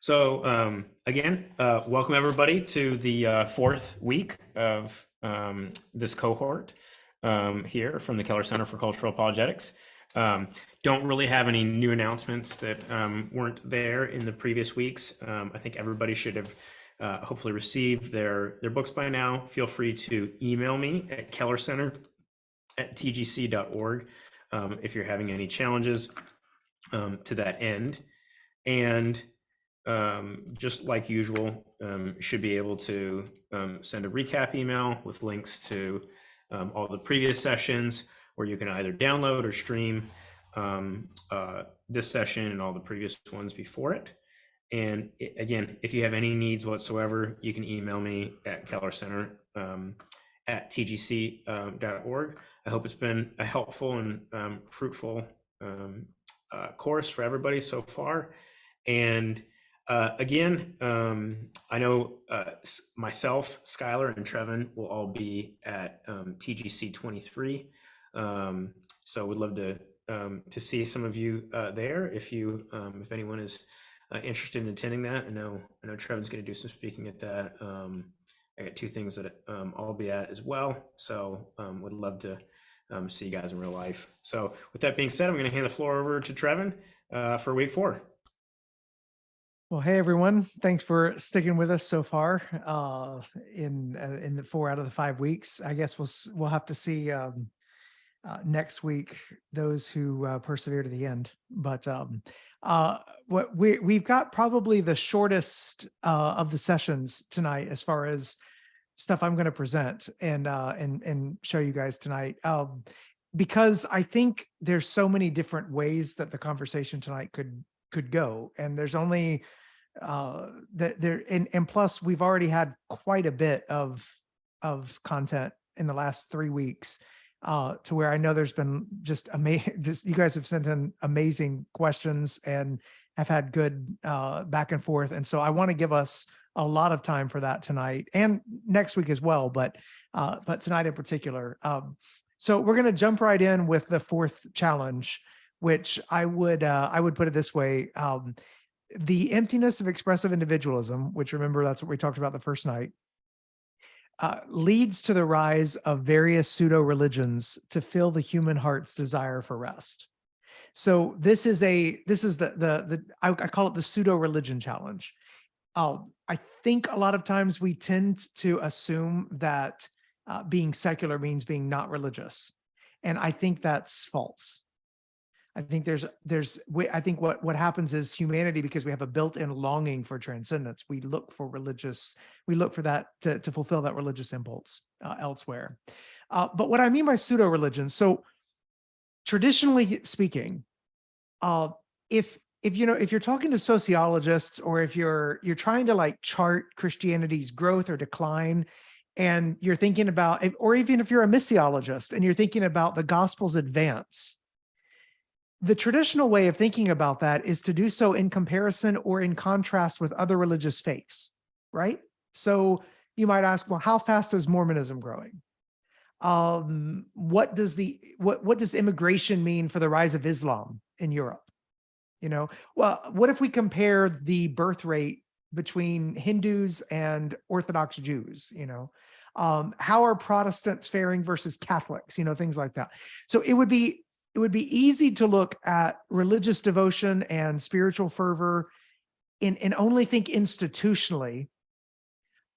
Again, welcome everybody to the fourth week of this cohort here from the Keller Center for Cultural Apologetics. Don't really have any new announcements that weren't there in the previous weeks. I think everybody should have hopefully received their books by now. Feel free to email me at kellercenter@tgc.org if you're having any challenges to that end. And just like usual, should be able to send a recap email with links to all the previous sessions, or you can either download or stream this session and all the previous ones before it. And again, if you have any needs whatsoever, you can email me at kellercenter@tgc.org. I hope it's been a helpful and fruitful course for everybody so far. And again, I know myself, Skylar, and Trevin will all be at TGC 23. So we'd love to see some of you there if anyone is interested in attending that. I know Trevin's going to do some speaking at that. I got two things that I'll be at as well. So would love to see you guys in real life. So with that being said, I'm going to hand the floor over to Trevin for week 4. Well, hey everyone! Thanks for sticking with us so far in the 4 out of the 5 weeks. I guess we'll have to see next week those who persevere to the end. But what we've got probably the shortest of the sessions tonight as far as stuff I'm going to present and show you guys tonight. Because I think there's so many different ways that the conversation tonight could go, and there's only and plus we've already had quite a bit of content in the last 3 weeks to where I know there's been just you guys have sent in amazing questions and have had good back and forth, and so I want to give us a lot of time for that tonight and next week as well, but tonight in particular. So we're going to jump right in with the 4th challenge, which I would put it this way. The emptiness of expressive individualism, which, remember, that's what we talked about the first night, leads to the rise of various pseudo-religions to fill the human heart's desire for rest. So this is I call it the pseudo-religion challenge. I think a lot of times we tend to assume that being secular means being not religious, and I think that's false. I think I think what happens is humanity, because we have a built-in longing for transcendence, we look for that to fulfill that religious impulse elsewhere. But what I mean by pseudo-religion, so traditionally speaking, if you're talking to sociologists, or if you're trying to like chart Christianity's growth or decline, and you're thinking about, or even if you're a missiologist and you're thinking about the gospel's advance, the traditional way of thinking about that is to do so in comparison or in contrast with other religious faiths, right? So you might ask, well, how fast is Mormonism growing? What does immigration mean for the rise of Islam in Europe? Well, what if we compare the birth rate between Hindus and Orthodox Jews? How are Protestants faring versus Catholics? Things like that. So it would be easy to look at religious devotion and spiritual fervor and only think institutionally,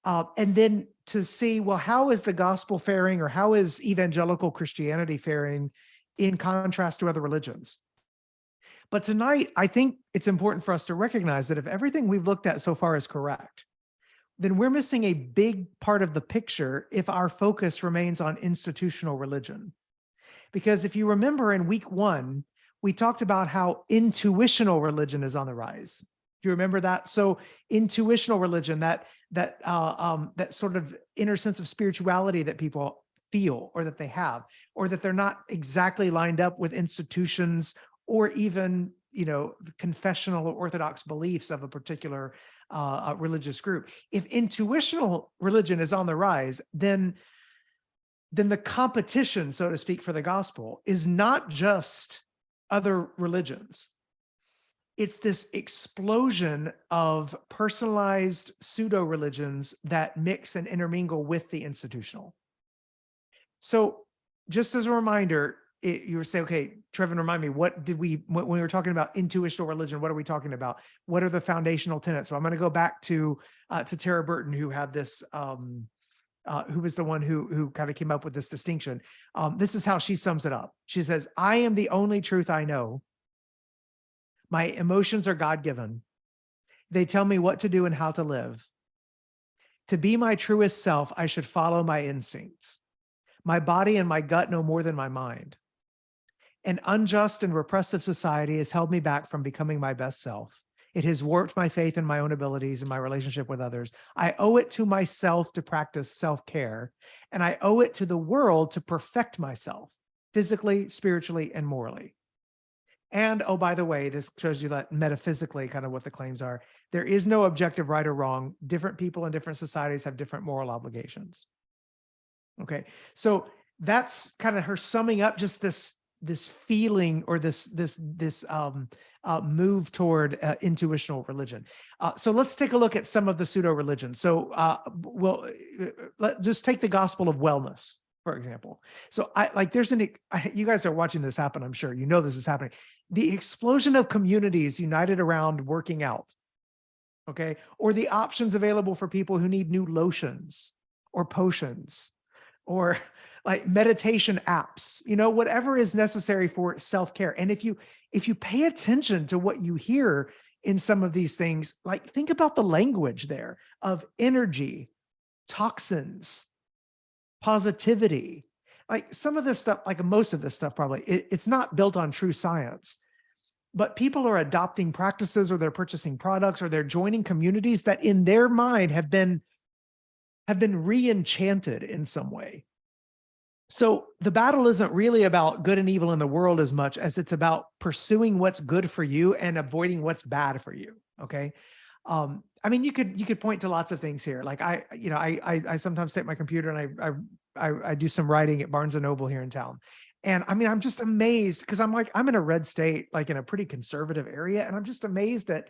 and then to see, well, how is the gospel faring, or how is evangelical Christianity faring in contrast to other religions? But tonight, I think it's important for us to recognize that if everything we've looked at so far is correct, then we're missing a big part of the picture if our focus remains on institutional religion. Because if you remember in week 1, we talked about how intuitional religion is on the rise. Do you remember that? So intuitional religion, that sort of inner sense of spirituality that people feel, or that they have, or that they're not exactly lined up with institutions or even, confessional or orthodox beliefs of a particular religious group. If intuitional religion is on the rise, then the competition, so to speak, for the gospel is not just other religions. it's this explosion of personalized pseudo-religions that mix and intermingle with the institutional. So just as a reminder, you were saying, okay, Trevin, remind me, when we were talking about intuitional religion, what are we talking about? What are the foundational tenets? So I'm going to go back to Tara Burton, who had this, who was the one who kind of came up with this distinction. This is how she sums it up. She says, I am the only truth I know. My emotions are God-given. They tell me what to do and how to live. To be my truest self, I should follow my instincts. My body and my gut know more than my mind. An unjust and repressive society has held me back from becoming my best self. It has warped my faith in my own abilities and my relationship with others. I owe it to myself to practice self-care, and I owe it to the world to perfect myself physically, spiritually, and morally. And, oh, by the way, this shows you that metaphysically kind of what the claims are. There is no objective right or wrong. Different people in different societies have different moral obligations. Okay, so that's kind of her summing up just this feeling or this move toward intuitional religion. So let's take a look at some of the pseudo religions. So let's just take the gospel of wellness, for example. So you guys are watching this happen. I'm sure you know this is happening. The explosion of communities united around working out. Okay, or the options available for people who need new lotions or potions, or like meditation apps, whatever is necessary for self-care. And if you pay attention to what you hear in some of these things, like think about the language there of energy, toxins, positivity, like some of this stuff, like most of this stuff, probably it's not built on true science, but people are adopting practices, or they're purchasing products, or they're joining communities that in their mind have been re-enchanted in some way. So the battle isn't really about good and evil in the world as much as it's about pursuing what's good for you and avoiding what's bad for you. Okay. I mean, you could point to lots of things here. Like I sometimes take my computer and I do some writing at Barnes and Noble here in town. And I mean, I'm just amazed because I'm in a red state, like in a pretty conservative area. And I'm just amazed at,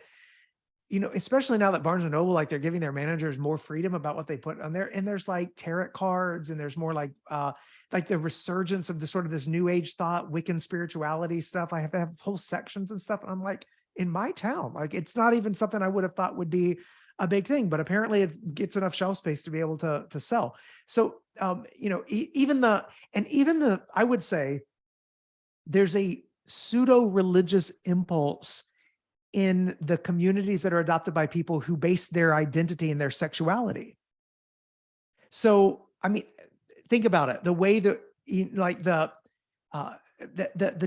especially now that Barnes and Noble, like they're giving their managers more freedom about what they put on there. And there's like tarot cards, and there's more like the resurgence of this new age thought, Wiccan spirituality stuff. I have to have whole sections and stuff. And I'm like, in my town, like it's not even something I would have thought would be a big thing, but apparently it gets enough shelf space to be able to sell. So, even I would say there's a pseudo religious impulse in the communities that are adopted by people who base their identity in their sexuality. So, I mean, think about it. The way that, like the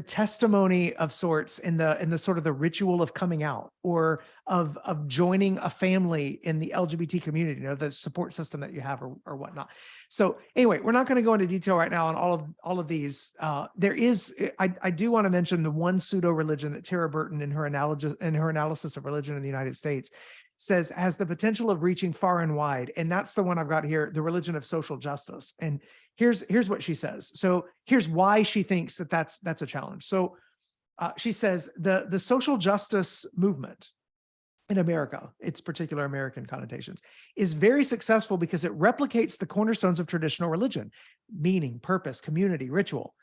testimony of sorts in the sort of the ritual of coming out, or of joining a family in the LGBT community, the support system that you have, or whatnot. So anyway, we're not going to go into detail right now on all of these. There is, I do want to mention the one pseudo religion that Tara Burton in her analysis of religion in the United States says has the potential of reaching far and wide. And that's the one I've got here, the religion of social justice. And here's what she says. So here's why she thinks that's a challenge. So she says the social justice movement in America, its particular American connotations, is very successful because it replicates the cornerstones of traditional religion: meaning, purpose, community, ritual.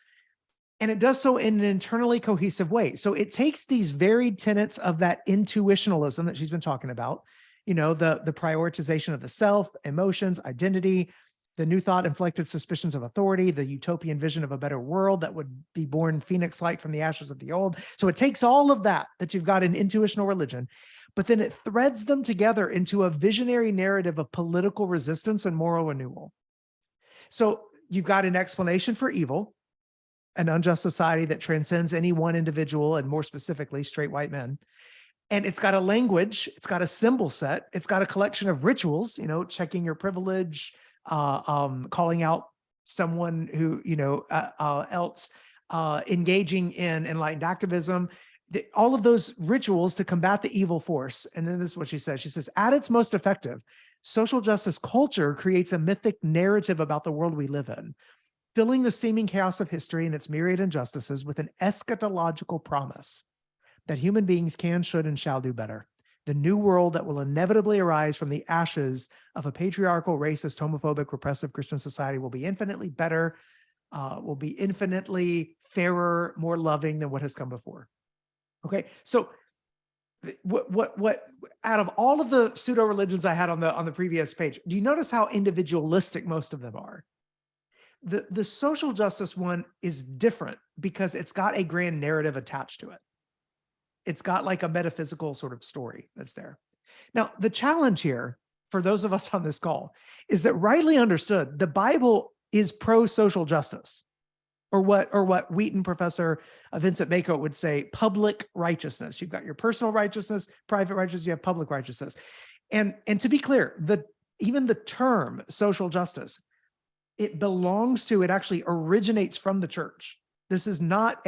And it does so in an internally cohesive way. So it takes these varied tenets of that intuitionalism that she's been talking about, the prioritization of the self, emotions, identity, the new thought inflected suspicions of authority, the utopian vision of a better world that would be born phoenix-like from the ashes of the old. So it takes all of that you've got in intuitional religion, but then it threads them together into a visionary narrative of political resistance and moral renewal. So you've got an explanation for evil, an unjust society that transcends any one individual, and more specifically, straight white men. And it's got a language, it's got a symbol set, it's got a collection of rituals, checking your privilege, calling out someone who, else, engaging in enlightened activism, all of those rituals to combat the evil force. And then this is what she says. She says, at its most effective, social justice culture creates a mythic narrative about the world we live in, filling the seeming chaos of history and its myriad injustices with an eschatological promise. that human beings can, should, and shall do better. The new world that will inevitably arise from the ashes of a patriarchal, racist, homophobic, repressive Christian society will be infinitely better, will be infinitely fairer, more loving than what has come before. Okay, so what out of all of the pseudo religions I had on the previous page, do you notice how individualistic most of them are? The social justice one is different because it's got a grand narrative attached to it. It's got like a metaphysical sort of story that's there. Now, the challenge here for those of us on this call is that, rightly understood, the Bible is pro-social justice, or what Wheaton professor Vincent Bacon would say, public righteousness. You've got your personal righteousness, private righteousness, you have public righteousness. And to be clear, even the term social justice, it actually originates from the church. This is not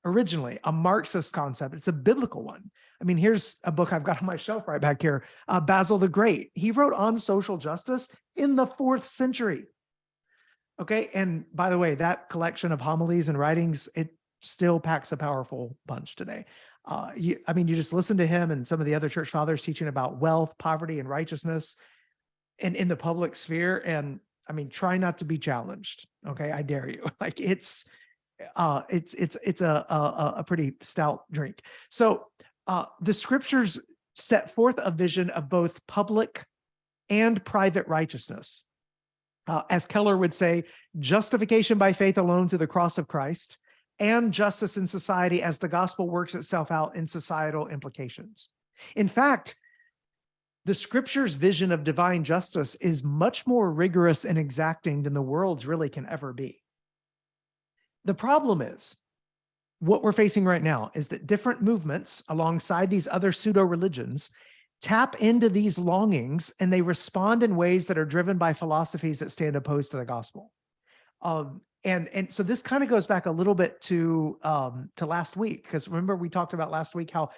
originally a Marxist concept. It's a biblical one. I mean, here's a book I've got on my shelf right back here, Basil the Great. He wrote on social justice in the 4th century. Okay, and by the way, that collection of homilies and writings, it still packs a powerful punch today. You just listen to him and some of the other church fathers teaching about wealth, poverty, and righteousness and in the public sphere. And I mean, try not to be challenged. Okay, I dare you. Like it's a pretty stout drink. So the scriptures set forth a vision of both public and private righteousness. As Keller would say, justification by faith alone through the cross of Christ, and justice in society as the gospel works itself out in societal implications. In fact, the scripture's vision of divine justice is much more rigorous and exacting than the world's really can ever be. The problem is, what we're facing right now is that different movements alongside these other pseudo-religions tap into these longings, and they respond in ways that are driven by philosophies that stand opposed to the gospel. And so this kind of goes back a little bit to last week, because remember we talked about last week how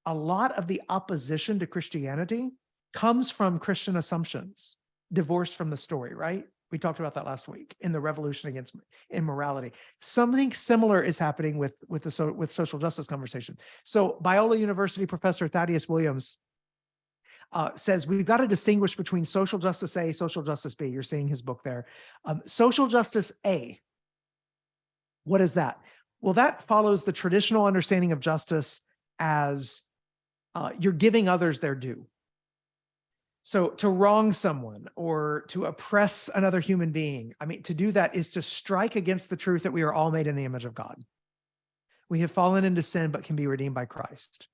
a lot of the opposition to Christianity comes from Christian assumptions, divorced from the story, right? We talked about that last week in the revolution against immorality. Something similar is happening with social justice conversation. So Biola University professor Thaddeus Williams says we've got to distinguish between social justice A, social justice B. You're seeing his book there. Social justice A, what is that? Well, that follows the traditional understanding of justice as you're giving others their due. So to wrong someone or to oppress another human being, I mean, to do that is to strike against the truth that we are all made in the image of God. We have fallen into sin, but can be redeemed by Christ.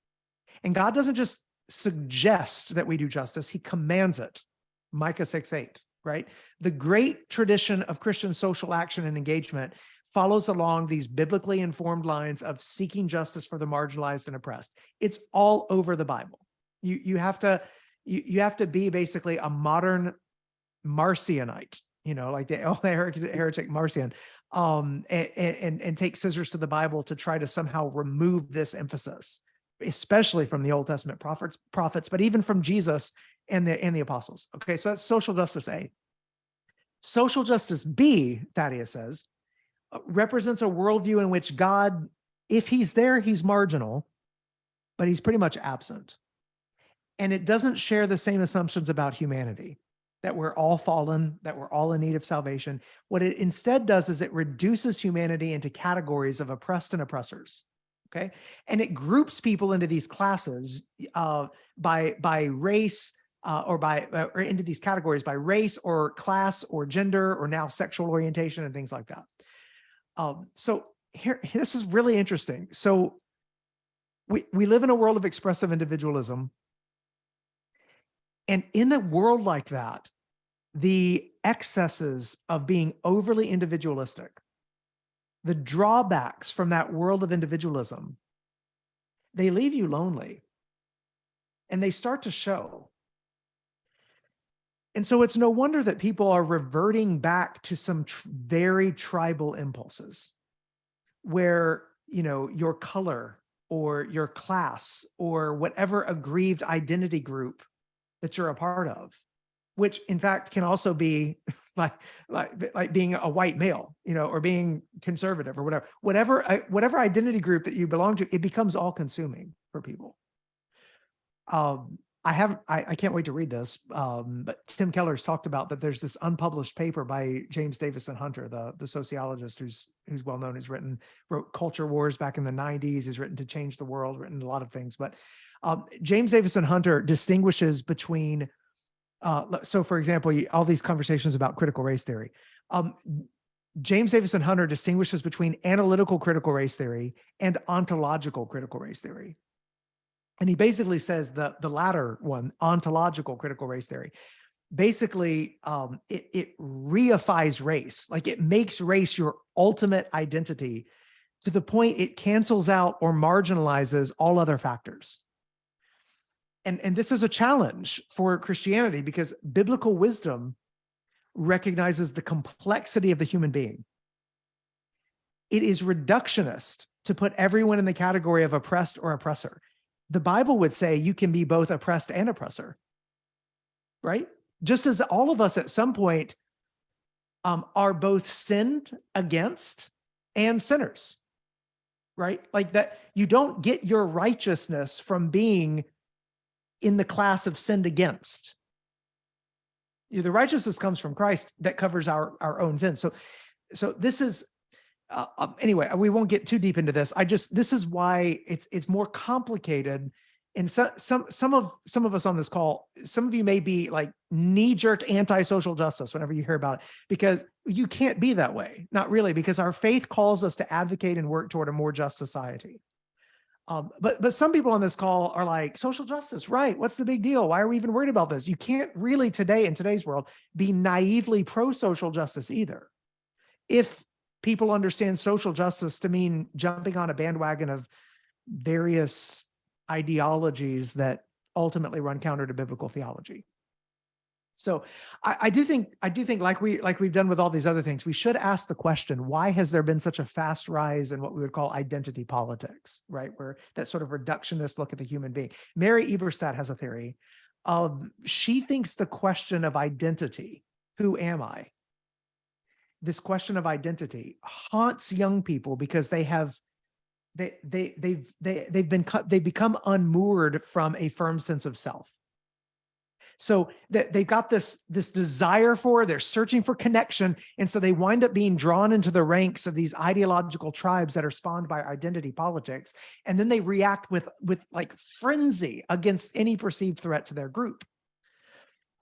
And God doesn't just suggest that we do justice, he commands it. Micah 6:8, right? The great tradition of Christian social action and engagement follows along these biblically informed lines of seeking justice for the marginalized and oppressed. It's all over the Bible. You have to be basically a modern Marcionite, like the heretic Marcion, and take scissors to the Bible to try to somehow remove this emphasis, especially from the Old Testament prophets, but even from Jesus and the apostles. Okay, so that's social justice A. Social justice B, Thaddeus says, represents a worldview in which God, if he's there, he's marginal, but he's pretty much absent. And it doesn't share the same assumptions about humanity, that we're all fallen, that we're all in need of salvation. What it instead does is it reduces humanity into categories of oppressed and oppressors. Okay, and it groups people into these classes by race or into these categories by race or class or gender or now sexual orientation and things like that. So here, this is really interesting. So we live in a world of expressive individualism, and in a world like that, the excesses of being overly individualistic, the drawbacks from that world of individualism, they leave you lonely and they start to show. And so it's no wonder that people are reverting back to some very tribal impulses where, your color or your class or whatever aggrieved identity group that you're a part of, which in fact can also be like like being a white male, or being conservative or whatever identity group that you belong to, it becomes all consuming for people. I can't wait to read this. But Tim Keller's talked about that there's this unpublished paper by James Davison Hunter, the sociologist who's well known, wrote Culture Wars back in the 90s, has written To Change the World, written a lot of things. But James Davison Hunter distinguishes between, so for example, all these conversations about critical race theory. James Davison Hunter distinguishes between analytical critical race theory and ontological critical race theory. And he basically says the latter one, ontological critical race theory, basically it reifies race. Like, it makes race your ultimate identity to the point it cancels out or marginalizes all other factors. And this is a challenge for Christianity, because biblical wisdom recognizes the complexity of the human being. It is reductionist to put everyone in the category of oppressed or oppressor. The Bible would say you can be both oppressed and oppressor, right? Just as all of us at some point are both sinned against and sinners, right? Like that, you don't get your righteousness from being in the class of sinned against. The righteousness comes from Christ that covers our own sins. So this is, anyway, we won't get too deep into this. This is why it's more complicated. And some of us on this call, some of you may be like knee-jerk anti-social justice whenever you hear about it, because you can't be that way. Not really, because our faith calls us to advocate and work toward a more just society. But some people on this call are like, social justice, right? What's the big deal? Why are we even worried about this? You can't really today, in today's world, be naively pro-social justice either. If people understand social justice to mean jumping on a bandwagon of various ideologies that ultimately run counter to biblical theology. So I do think like we've done with all these other things, we should ask the question, why has there been such a fast rise in what we would call identity politics, right? Where that sort of reductionist look at the human being. Mary Eberstadt has a theory. She thinks the question of identity, who am I? This question of identity haunts young people because they've become unmoored from a firm sense of self. So they've got this desire they're searching for connection. And so they wind up being drawn into the ranks of these ideological tribes that are spawned by identity politics. And then they react with like frenzy against any perceived threat to their group.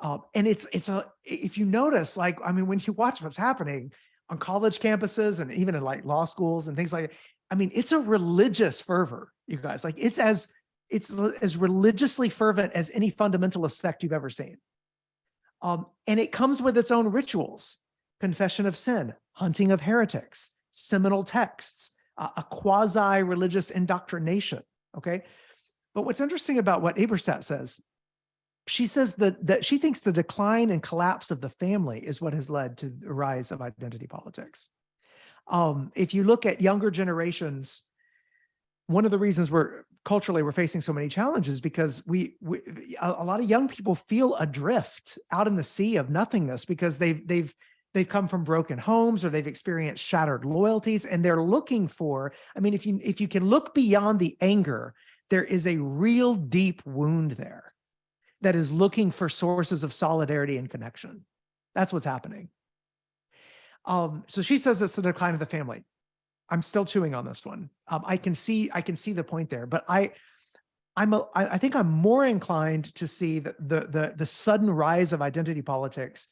And if you notice, like, I mean, when you watch what's happening on college campuses and even in like law schools and things like that, I mean, it's a religious fervor, you guys. Like, it's as religiously fervent as any fundamentalist sect you've ever seen. And it comes with its own rituals: confession of sin, hunting of heretics, seminal texts, a quasi-religious indoctrination, okay? But what's interesting about what Eberstadt says, she says that she thinks the decline and collapse of the family is what has led to the rise of identity politics. If you look at younger generations, one of the reasons we're facing so many challenges because a lot of young people feel adrift out in the sea of nothingness because they've come from broken homes or they've experienced shattered loyalties, and they're looking for, I mean, if you can look beyond the anger, there is a real deep wound there that is looking for sources of solidarity and connection. That's what's happening. So she says it's the decline of the family. I'm still chewing on this one. I can see the point there, but I think I'm more inclined to see that the sudden rise of identity politics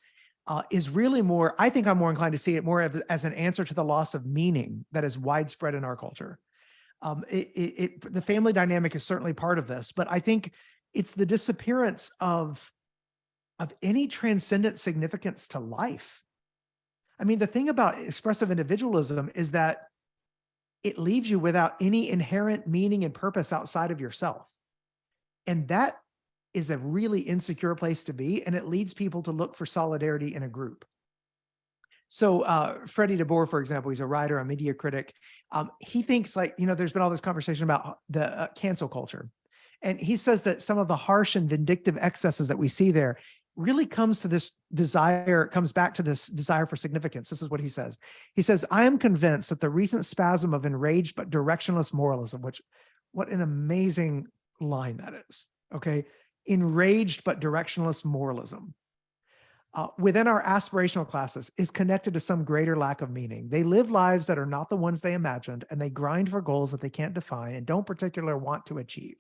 is really more. I think I'm more inclined to see it more as an answer to the loss of meaning that is widespread in our culture. The family dynamic is certainly part of this, but I think it's the disappearance of any transcendent significance to life. I mean, the thing about expressive individualism is that it leaves you without any inherent meaning and purpose outside of yourself. And that is a really insecure place to be, and it leads people to look for solidarity in a group. So Freddie DeBoer, for example, he's a writer, a media critic. He thinks, like, there's been all this conversation about the cancel culture. And he says that some of the harsh and vindictive excesses that we see there, really comes back to this desire for significance. This is what he says. He says, I am convinced that the recent spasm of enraged but directionless moralism, which, what an amazing line that is. Okay. Enraged but directionless moralism within our aspirational classes is connected to some greater lack of meaning. They live lives that are not the ones they imagined, and they grind for goals that they can't define and don't particularly want to achieve.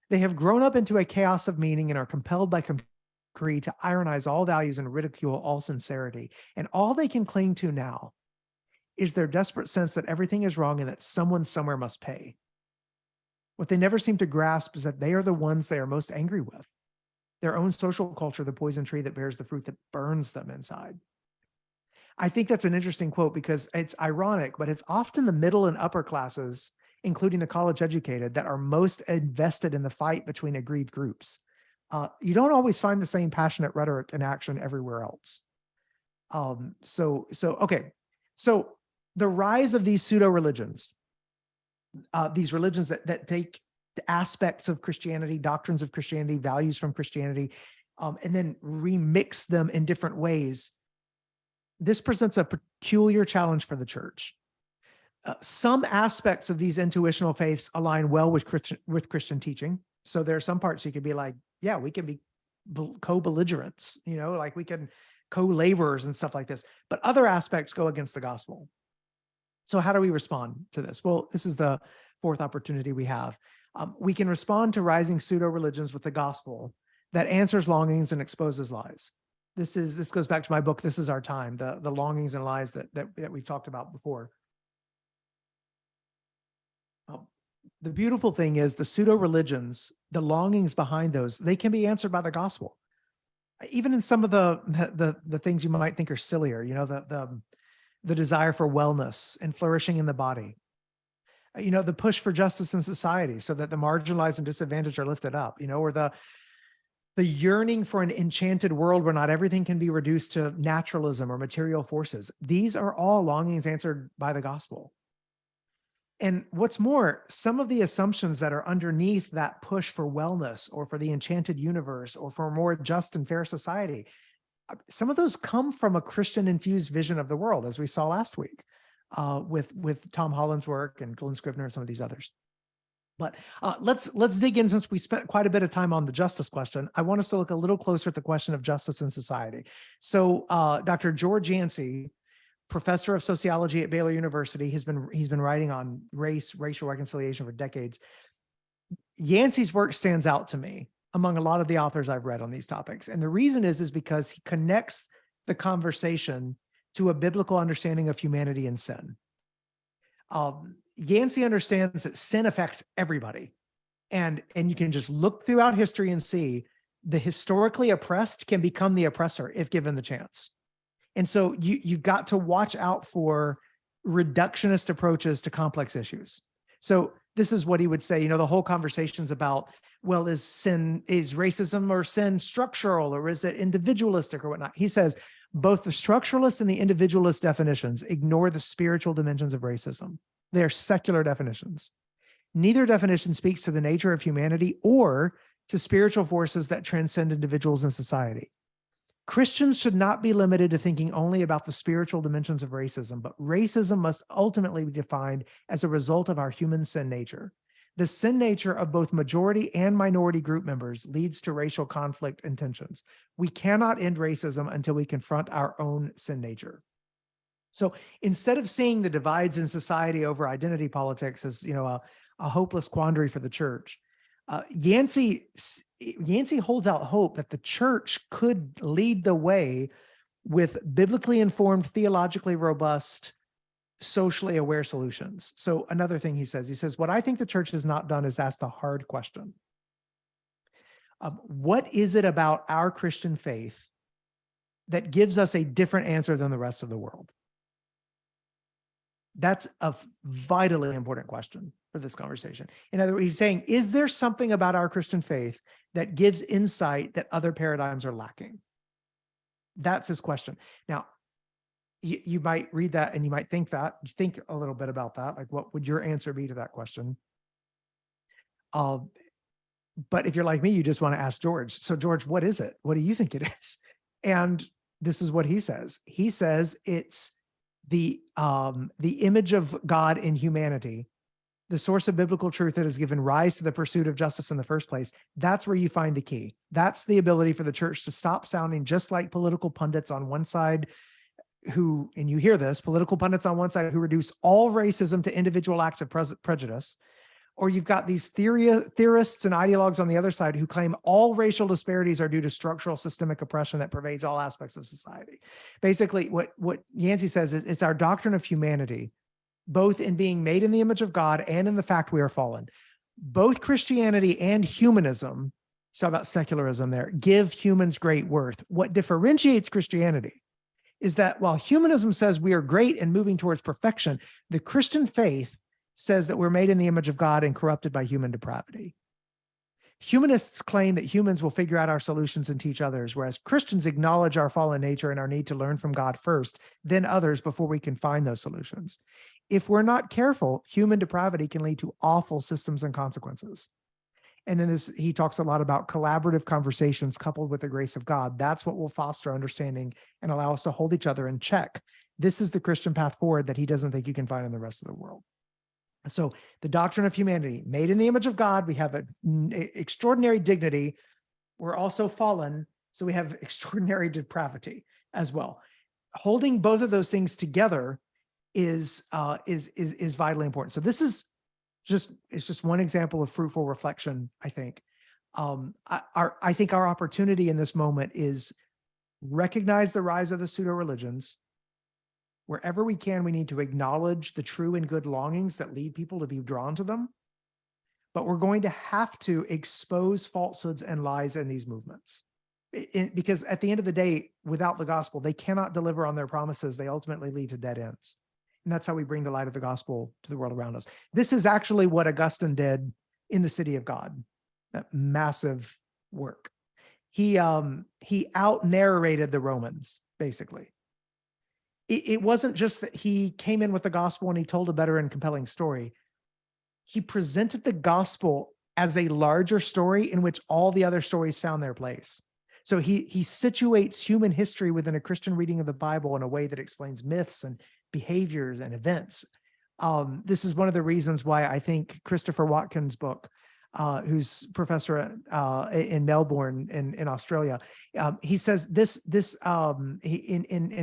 They have grown up into a chaos of meaning and are compelled by creed to ironize all values and ridicule all sincerity. And all they can cling to now is their desperate sense that everything is wrong and that someone somewhere must pay. What they never seem to grasp is that they are the ones they are most angry with. Their own social culture, the poison tree that bears the fruit that burns them inside. I think that's an interesting quote because it's ironic, but it's often the middle and upper classes, including the college educated, that are most invested in the fight between aggrieved groups. You don't always find the same passionate rhetoric and action everywhere else. Okay. So the rise of these pseudo-religions, these religions that take the aspects of Christianity, doctrines of Christianity, values from Christianity, and then remix them in different ways. This presents a peculiar challenge for the church. Some aspects of these intuitional faiths align well with Christian teaching. So there are some parts you could be like, yeah, we can be co-belligerents, like we can co-laborers and stuff like this. But other aspects go against the gospel. So how do we respond to this? Well, this is the fourth opportunity we have. We can respond to rising pseudo-religions with the gospel that answers longings and exposes lies. This goes back to my book, This Is Our Time, the longings and lies that we've talked about before. The beautiful thing is the pseudo-religions, the longings behind those, they can be answered by the gospel. Even in some of the things you might think are sillier, the desire for wellness and flourishing in the body. The push for justice in society so that the marginalized and disadvantaged are lifted up, or the yearning for an enchanted world where not everything can be reduced to naturalism or material forces. These are all longings answered by the gospel. And what's more, some of the assumptions that are underneath that push for wellness or for the enchanted universe or for a more just and fair society, some of those come from a Christian-infused vision of the world, as we saw last week with Tom Holland's work and Glenn Scrivener and some of these others. But let's dig in, since we spent quite a bit of time on the justice question. I want us to look a little closer at the question of justice in society. So Dr. George Yancey, professor of sociology at Baylor University, he's been writing on racial reconciliation for decades. Yancey's work stands out to me among a lot of the authors I've read on these topics. And the reason is because he connects the conversation to a biblical understanding of humanity and sin. Yancey understands that sin affects everybody. And you can just look throughout history and see the historically oppressed can become the oppressor if given the chance. And so you've got to watch out for reductionist approaches to complex issues. So this is what he would say, the whole conversation's about, well, is racism or sin structural, or is it individualistic or whatnot? He says, both the structuralist and the individualist definitions ignore the spiritual dimensions of racism. They are secular definitions. Neither definition speaks to the nature of humanity or to spiritual forces that transcend individuals in society. Christians should not be limited to thinking only about the spiritual dimensions of racism, but racism must ultimately be defined as a result of our human sin nature. The sin nature of both majority and minority group members leads to racial conflict and tensions. We cannot end racism until we confront our own sin nature. So instead of seeing the divides in society over identity politics as a hopeless quandary for the church, Yancey holds out hope that the church could lead the way with biblically informed, theologically robust, socially aware solutions. So another thing he says, what I think the church has not done is ask the hard question. What is it about our Christian faith that gives us a different answer than the rest of the world? That's a vitally important question for this conversation. In other words, he's saying, is there something about our Christian faith that gives insight that other paradigms are lacking? That's his question. Now, you might read that and you might think a little bit about that. Like, what would your answer be to that question? But if you're like me, you just want to ask George. So George, what is it? What do you think it is? And this is what he says. He says it's the image of God in humanity, the source of biblical truth that has given rise to the pursuit of justice in the first place. That's where you find the key. That's the ability for the church to stop sounding just like political pundits on one side who, and you hear this, political pundits on one side who reduce all racism to individual acts of prejudice, or you've got these theorists and ideologues on the other side who claim all racial disparities are due to structural systemic oppression that pervades all aspects of society. Basically, what Yancey says is it's our doctrine of humanity, both in being made in the image of God and in the fact we are fallen. Both Christianity and humanism, so about secularism there, give humans great worth. What differentiates Christianity is that while humanism says we are great and moving towards perfection, the Christian faith says that we're made in the image of God and corrupted by human depravity. Humanists claim that humans will figure out our solutions and teach others, whereas Christians acknowledge our fallen nature and our need to learn from God first, then others before we can find those solutions. If we're not careful, human depravity can lead to awful systems and consequences. And then he talks a lot about collaborative conversations coupled with the grace of God. That's what will foster understanding and allow us to hold each other in check. This is the Christian path forward that he doesn't think you can find in the rest of the world. So the doctrine of humanity, made in the image of God, we have an extraordinary dignity. We're also fallen, so we have extraordinary depravity as well. Holding both of those things together is vitally important. So this is just one example of fruitful reflection, I think. I think our opportunity in this moment is recognize the rise of the pseudo-religions. Wherever we can, we need to acknowledge the true and good longings that lead people to be drawn to them. But we're going to have to expose falsehoods and lies in these movements. Because at the end of the day, without the gospel, they cannot deliver on their promises. They ultimately lead to dead ends. And that's how we bring the light of the gospel to the world around us. This is actually what Augustine did in the City of God, that massive work. He out-narrated the Romans, basically. It wasn't just that he came in with the gospel and he told a better and compelling story. He presented the gospel as a larger story in which all the other stories found their place. So he situates human history within a Christian reading of the Bible in a way that explains myths and behaviors and events. This is one of the reasons why I think Christopher Watkins' book, who's professor in Melbourne in Australia, he says in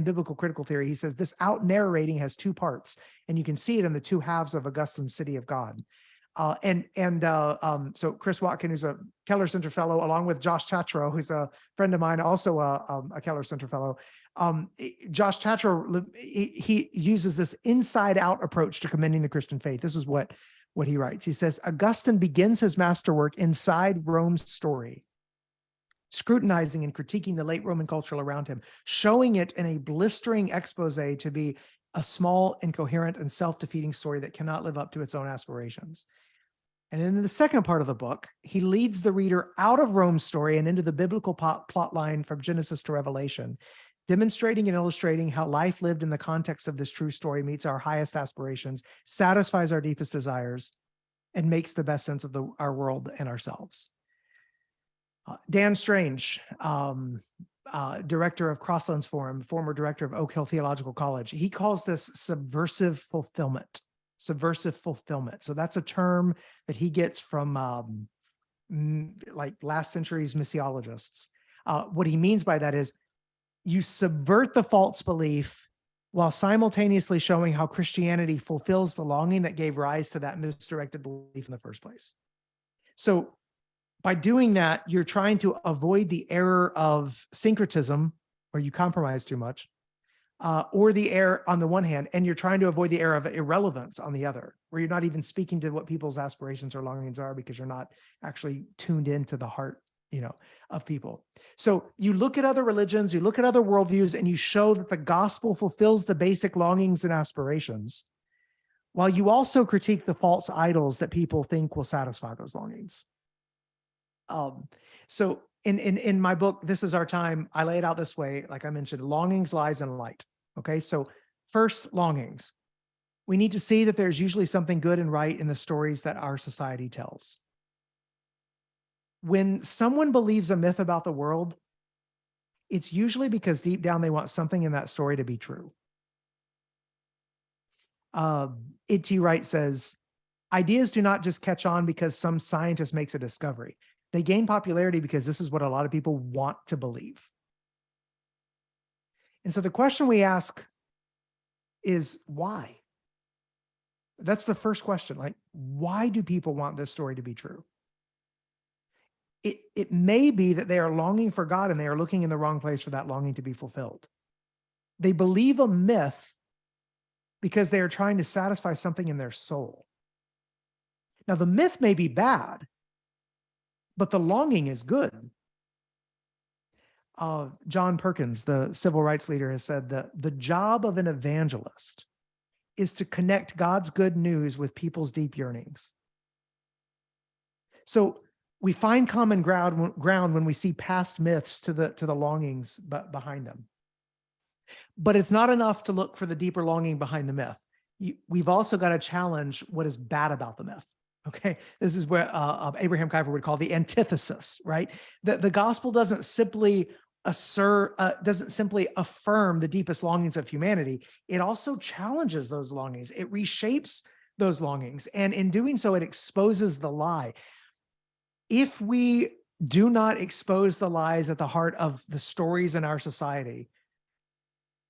biblical critical theory, he says this out narrating has two parts, and you can see it in the two halves of Augustine's City of God. So Chris Watkin, who's a Keller Center Fellow, along with Josh Tatro, who's a friend of mine, also a Keller Center Fellow. Josh Tatro, he uses this inside-out approach to commending the Christian faith. This is what he writes. He says, Augustine begins his masterwork inside Rome's story, scrutinizing and critiquing the late Roman culture around him, showing it in a blistering expose to be a small, incoherent, and self-defeating story that cannot live up to its own aspirations. And in the second part of the book, he leads the reader out of Rome's story and into the biblical plot line from Genesis to Revelation, demonstrating and illustrating how life lived in the context of this true story meets our highest aspirations, satisfies our deepest desires, and makes the best sense of our world and ourselves. Dan Strange, director of Crosslands Forum, former director of Oak Hill Theological College, he calls this subversive fulfillment. Subversive fulfillment. So that's a term that he gets from like last century's missiologists. What he means by that is you subvert the false belief while simultaneously showing how Christianity fulfills the longing that gave rise to that misdirected belief in the first place. So by doing that, you're trying to avoid the error of syncretism, where you compromise too much, or the error on the one hand, and you're trying to avoid the error of irrelevance on the other, where you're not even speaking to what people's aspirations or longings are because you're not actually tuned into the heart, of people. So you look at other religions, you look at other worldviews, and you show that the gospel fulfills the basic longings and aspirations, while you also critique the false idols that people think will satisfy those longings. So in my book, This Is Our Time, I lay it out this way, like I mentioned, longings, lies, and light. Okay, so first, longings. We need to see that there's usually something good and right in the stories that our society tells. When someone believes a myth about the world, it's usually because deep down they want something in that story to be true. E.T. Wright says, ideas do not just catch on because some scientist makes a discovery. They gain popularity because this is what a lot of people want to believe. And so the question we ask is why? That's the first question. Like, why do people want this story to be true? It may be that they are longing for God and they are looking in the wrong place for that longing to be fulfilled. They believe a myth because they are trying to satisfy something in their soul. Now, the myth may be bad, but the longing is good. John Perkins, the civil rights leader, has said that the job of an evangelist is to connect God's good news with people's deep yearnings. So we find common ground when we see past myths to the longings behind them. But it's not enough to look for the deeper longing behind the myth. We've also got to challenge what is bad about the myth. Okay, this is where Abraham Kuyper would call the antithesis, right? The gospel doesn't simply affirm the deepest longings of humanity. It also challenges those longings. It reshapes those longings, and in doing so, it exposes the lie. If we do not expose the lies at the heart of the stories in our society,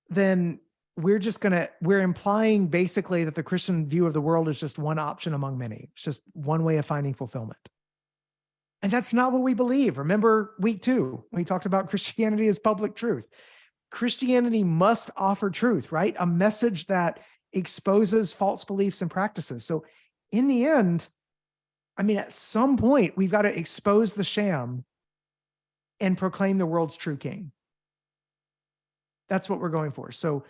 then we're implying basically that the Christian view of the world is just one option among many. It's just one way of finding fulfillment. And that's not what we believe. Remember week 2, we talked about Christianity as public truth. Christianity must offer truth, right? A message that exposes false beliefs and practices. So in the end, I mean, at some point, we've got to expose the sham and proclaim the world's true king. That's what we're going for. So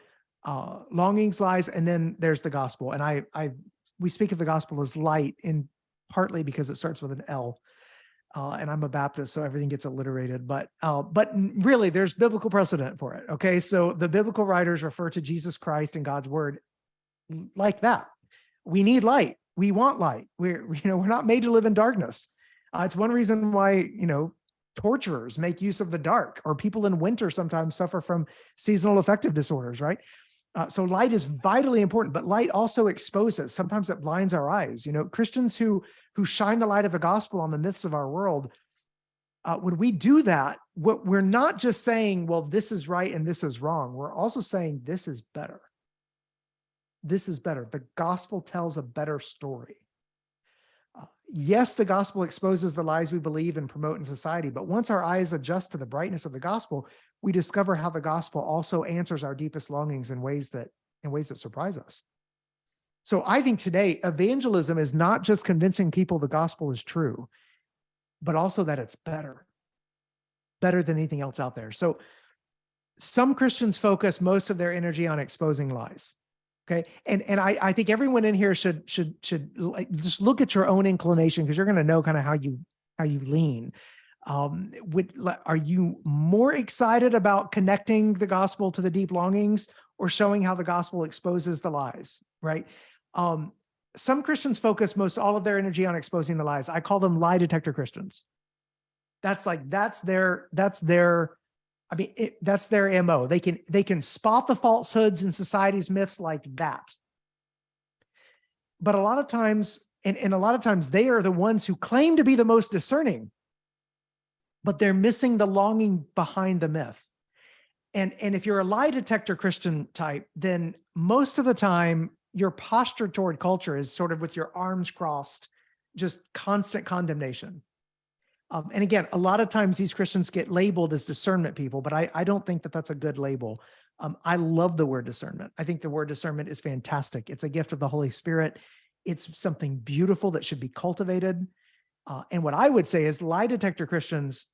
longings, lies, and then there's the gospel. And we speak of the gospel as light, in partly because it starts with an L. And I'm a Baptist, so everything gets alliterated. But really, there's biblical precedent for it. Okay, so the biblical writers refer to Jesus Christ and God's word like that. We need light. We want light. We're not made to live in darkness. It's one reason why torturers make use of the dark, or people in winter sometimes suffer from seasonal affective disorders, right? So light is vitally important, but light also exposes. Sometimes it blinds our eyes. Christians who shine the light of the gospel on the myths of our world, when we do that, we're not just saying, well, this is right and this is wrong. We're also saying this is better. This is better. The gospel tells a better story. Yes, the gospel exposes the lies we believe and promote in society, but once our eyes adjust to the brightness of the gospel, we discover how the gospel also answers our deepest longings in ways that surprise us. So I think today, evangelism is not just convincing people the gospel is true, but also that it's better than anything else out there. So some Christians focus most of their energy on exposing lies. Okay. And I think everyone in here should just look at your own inclination, because you're going to know kind of how you lean. Are you more excited about connecting the gospel to the deep longings, or showing how the gospel exposes the lies? Right. Some Christians focus most all of their energy on exposing the lies. I call them lie detector Christians. That's their MO. They can spot the falsehoods in society's myths like that. But a lot of times they are the ones who claim to be the most discerning, but they're missing the longing behind the myth. And if you're a lie detector Christian type, then most of the time your posture toward culture is sort of with your arms crossed, just constant condemnation. And again, a lot of times these Christians get labeled as discernment people, but I don't think that that's a good label. I love the word discernment. I think the word discernment is fantastic. It's a gift of the Holy Spirit. It's something beautiful that should be cultivated. And what I would say is lie detector Christians,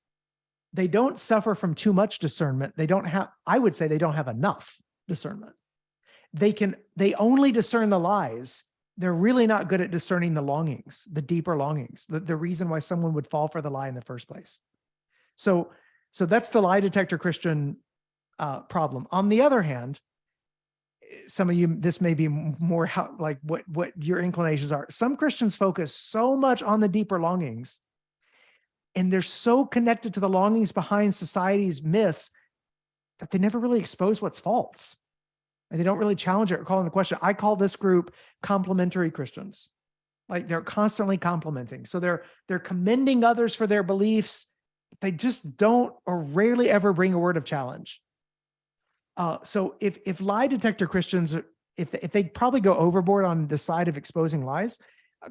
they don't suffer from too much discernment. I would say they don't have enough discernment. They only discern the lies. They're really not good at discerning the longings, the deeper longings, the reason why someone would fall for the lie in the first place. So that's the lie detector Christian problem. On the other hand, some of you, this may be more like what your inclinations are. Some Christians focus so much on the deeper longings, And they're so connected to the longings behind society's myths that they never really expose what's false. And they don't really challenge it or call into question. I call this group complementary Christians. Like they're constantly complimenting. So they're commending others for their beliefs. They just don't or rarely ever bring a word of challenge. So if lie detector Christians, if they probably go overboard on the side of exposing lies,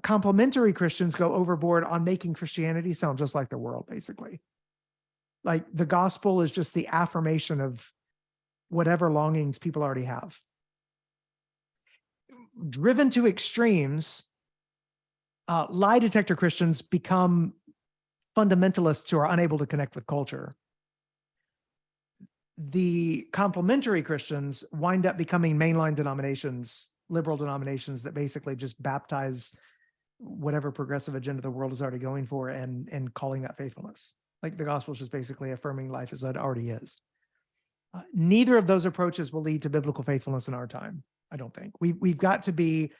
complementary Christians go overboard on making Christianity sound just like the world, basically. Like the gospel is just the affirmation of whatever longings people already have. Driven to extremes, lie detector Christians become fundamentalists who are unable to connect with culture. The complementary Christians wind up becoming mainline denominations, liberal denominations that basically just baptize whatever progressive agenda the world is already going for and calling that faithfulness. Like the gospel is just basically affirming life as it already is. Neither of those approaches will lead to biblical faithfulness in our time, I don't think. We've got to be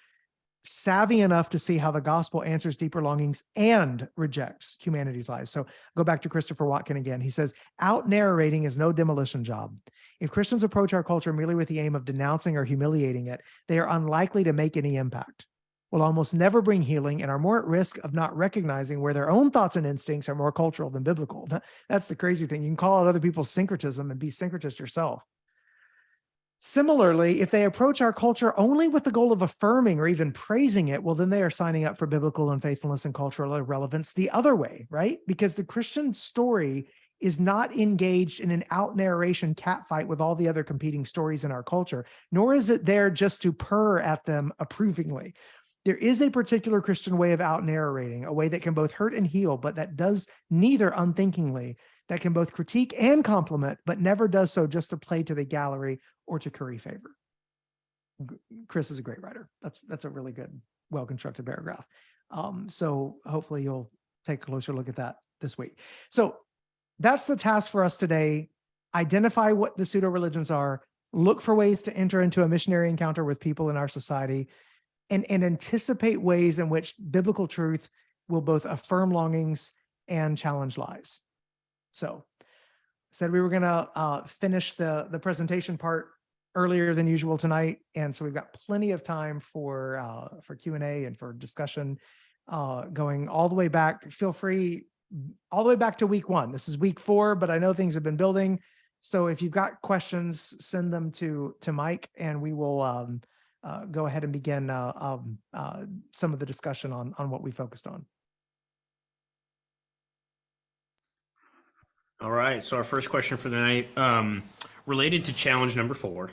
savvy enough to see how the gospel answers deeper longings and rejects humanity's lies. So go back to Christopher Watkin again. He says, out narrating is no demolition job. If Christians approach our culture merely with the aim of denouncing or humiliating it, they are unlikely to make any impact, will almost never bring healing, and are more at risk of not recognizing where their own thoughts and instincts are more cultural than biblical. That's the crazy thing. You can call out other people's syncretism and be syncretist yourself. Similarly, if they approach our culture only with the goal of affirming or even praising it, well, then they are signing up for biblical unfaithfulness and cultural irrelevance the other way, right? Because the Christian story is not engaged in an out narration catfight with all the other competing stories in our culture, nor is it there just to purr at them approvingly. There is a particular Christian way of out narrating, a way that can both hurt and heal, but that does neither unthinkingly, that can both critique and compliment, but never does so just to play to the gallery or to curry favor. Chris is a great writer. That's a really good, well-constructed paragraph. So hopefully you'll take a closer look at that this week. So that's the task for us today. Identify what the pseudo-religions are, look for ways to enter into a missionary encounter with people in our society, and anticipate ways in which biblical truth will both affirm longings and challenge lies. So said we were going to finish the presentation part earlier than usual tonight, and so we've got plenty of time for Q&A and for discussion going all the way back. Feel free all the way back to week 1. This is week 4, but I know things have been building. So if you've got questions, send them to Mike, and we will go ahead and begin some of the discussion on what we focused on. All right. So our first question for the night, related to challenge number 4,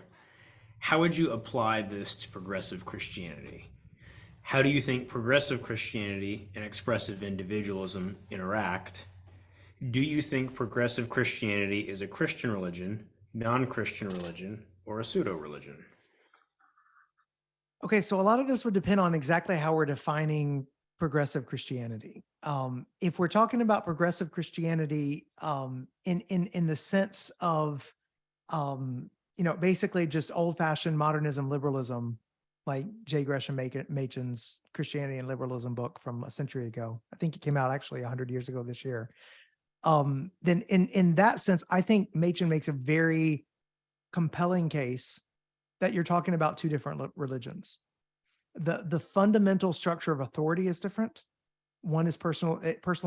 how would you apply this to progressive Christianity? How do you think progressive Christianity and expressive individualism interact? Do you think progressive Christianity is a Christian religion, non-Christian religion, or a pseudo-religion? Okay, so a lot of this would depend on exactly how we're defining progressive Christianity. If we're talking about progressive Christianity in the sense of basically just old-fashioned modernism, liberalism, like J. Gresham Machen's Christianity and Liberalism book from a century ago. I think it came out actually 100 years ago this year. Then in that sense, I think Machen makes a very compelling case that you're talking about two different religions. The fundamental structure of authority is different. One is personal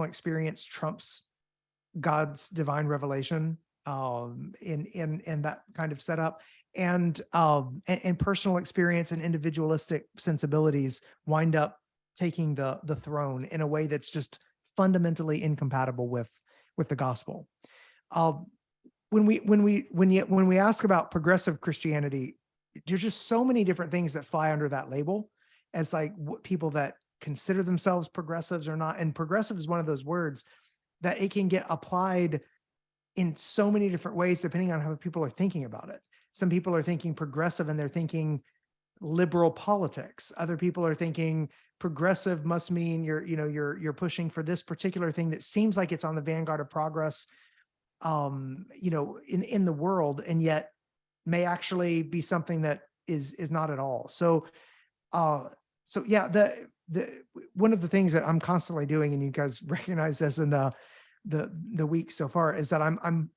experience trumps God's divine revelation in that kind of setup, and personal experience and individualistic sensibilities wind up taking the throne in a way that's just fundamentally incompatible with the gospel. When we ask about progressive Christianity, there's just so many different things that fly under that label as like people that consider themselves progressives or not. And progressive is one of those words that it can get applied in so many different ways depending on how people are thinking about it. Some people are thinking progressive and they're thinking liberal politics. Other people are thinking progressive must mean you're pushing for this particular thing that seems like it's on the vanguard of progress in the world, and yet may actually be something that is not at all. So yeah, the one of the things that I'm constantly doing, and you guys recognize this in the the week so far is that I'm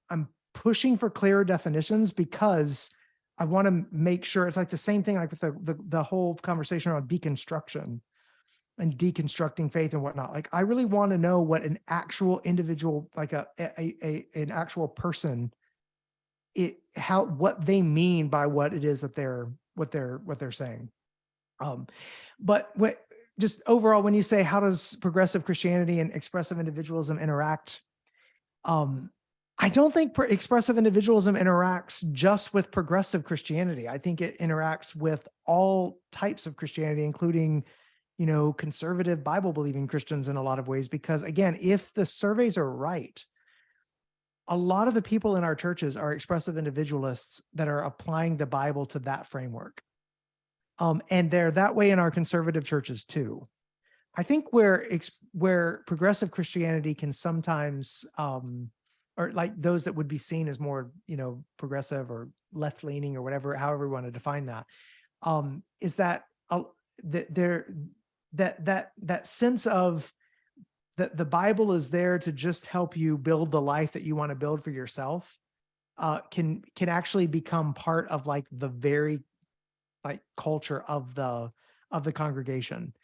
pushing for clearer definitions because I want to make sure it's like the same thing like with the whole conversation around deconstruction and deconstructing faith and whatnot. Like I really want to know what an actual individual, like an actual person, what they mean by what it is that they're saying. But just overall, when you say how does progressive Christianity and expressive individualism interact, I don't think expressive individualism interacts just with progressive Christianity. I think it interacts with all types of Christianity, including, conservative Bible believing Christians in a lot of ways, because again, if the surveys are right, a lot of the people in our churches are expressive individualists that are applying the Bible to that framework. And they're that way in our conservative churches too. I think where progressive Christianity can sometimes, or like those that would be seen as more, progressive or left leaning or whatever, however we want to define that, is that that sense of that the Bible is there to just help you build the life that you want to build for yourself, can actually become part of like the very like culture of the congregation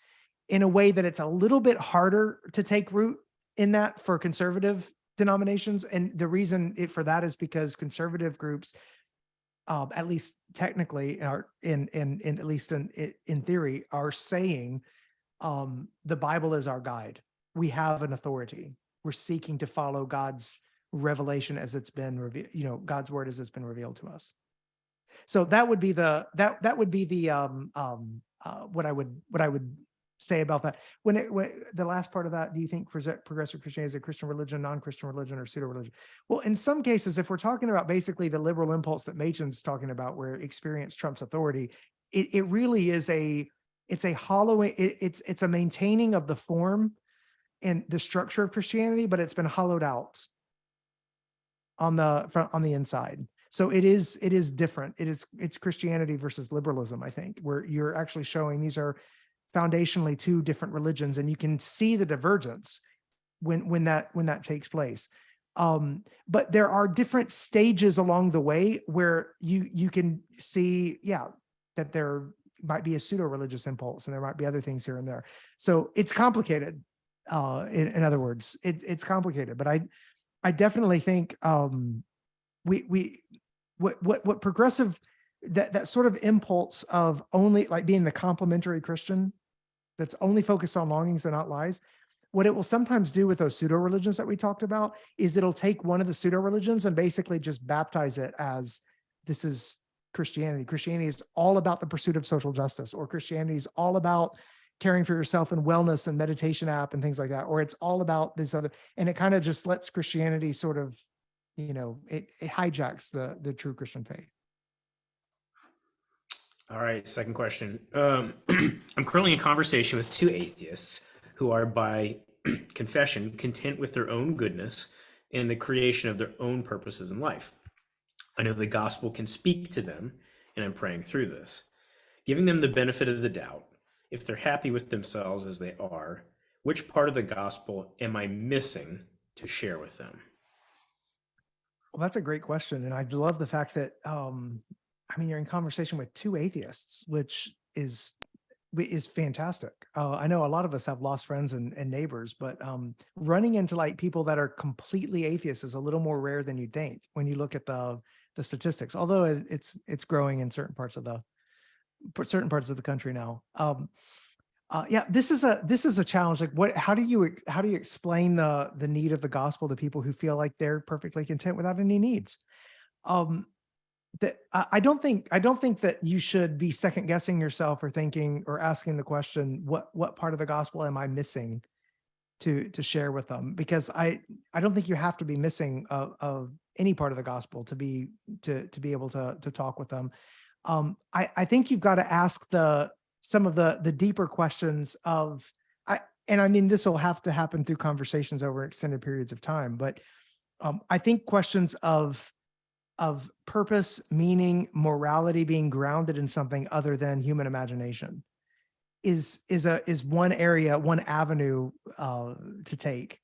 in a way that it's a little bit harder to take root in that for conservative denominations. And the reason for that is because conservative groups, at least technically, are in at least in theory, are saying the Bible is our guide. We have an authority. We're seeking to follow God's revelation as it's been revealed, God's word as it's been revealed to us. So that would be the what I would say about that. When the last part of that, do you think progressive Christianity is a Christian religion, non-Christian religion, or pseudo-religion? Well, in some cases, if we're talking about basically the liberal impulse that Machen's talking about, where experience trumps authority, it really is it's a hollowing, it's a maintaining of the form and the structure of Christianity, but it's been hollowed out on the inside. So it is different. It's Christianity versus liberalism, I think, where you're actually showing these are foundationally two different religions, and you can see the divergence when that takes place. But there are different stages along the way where you can see, that there might be a pseudo-religious impulse, and there might be other things here and there. So it's complicated. In other words, it's complicated. But I definitely think what progressive, that sort of impulse of only like being the complementary Christian that's only focused on longings and not lies, what it will sometimes do with those pseudo religions that we talked about is it'll take one of the pseudo religions and basically just baptize it as this is Christianity. Christianity is all about the pursuit of social justice, or Christianity is all about caring for yourself and wellness and meditation app and things like that, or it's all about this other, and it kind of just lets Christianity sort of, it hijacks the true Christian faith. All right, second question. I'm currently in conversation with two atheists who are, by confession, content with their own goodness and the creation of their own purposes in life. I know the gospel can speak to them, and I'm praying through this, giving them the benefit of the doubt. If they're happy with themselves as they are, which part of the gospel am I missing to share with them? Well, that's a great question. And I love the fact that, you're in conversation with two atheists, which is fantastic. I know a lot of us have lost friends and neighbors, but running into like people that are completely atheists is a little more rare than you'd think when you look at the statistics, although it's growing in certain parts of the country now. This is a challenge. Like how do you explain the need of the gospel to people who feel like they're perfectly content without any needs? That I don't think that you should be second guessing yourself or thinking or asking the question, what part of the gospel am I missing to share with them? Because I don't think you have to be missing of any part of the gospel to be able to talk with them. I think you've got to ask some of the deeper questions of, this will have to happen through conversations over extended periods of time, but I think questions of purpose, meaning, morality being grounded in something other than human imagination is one area, one avenue to take.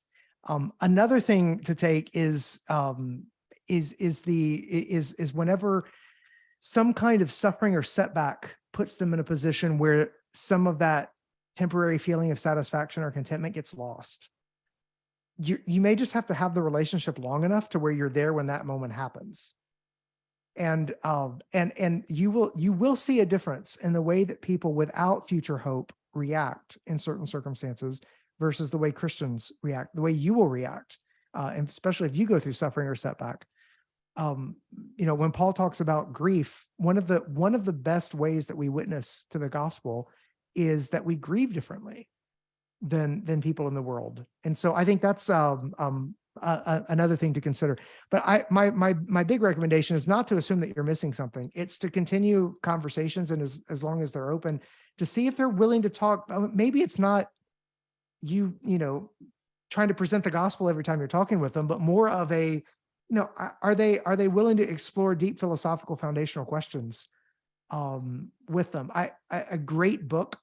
Another thing to take is whenever some kind of suffering or setback puts them in a position where some of that temporary feeling of satisfaction or contentment gets lost. You may just have to have the relationship long enough to where you're there when that moment happens. And you will see a difference in the way that people without future hope react in certain circumstances versus the way Christians react, the way you will react, and especially if you go through suffering or setback. When Paul talks about grief, one of the best ways that we witness to the gospel is that we grieve differently than people in the world. And so I think that's another thing to consider. But my big recommendation is not to assume that you're missing something. It's to continue conversations, and as long as they're open, to see if they're willing to talk. Maybe it's not you trying to present the gospel every time you're talking with them, but more of a, are they willing to explore deep philosophical foundational questions with them? A great book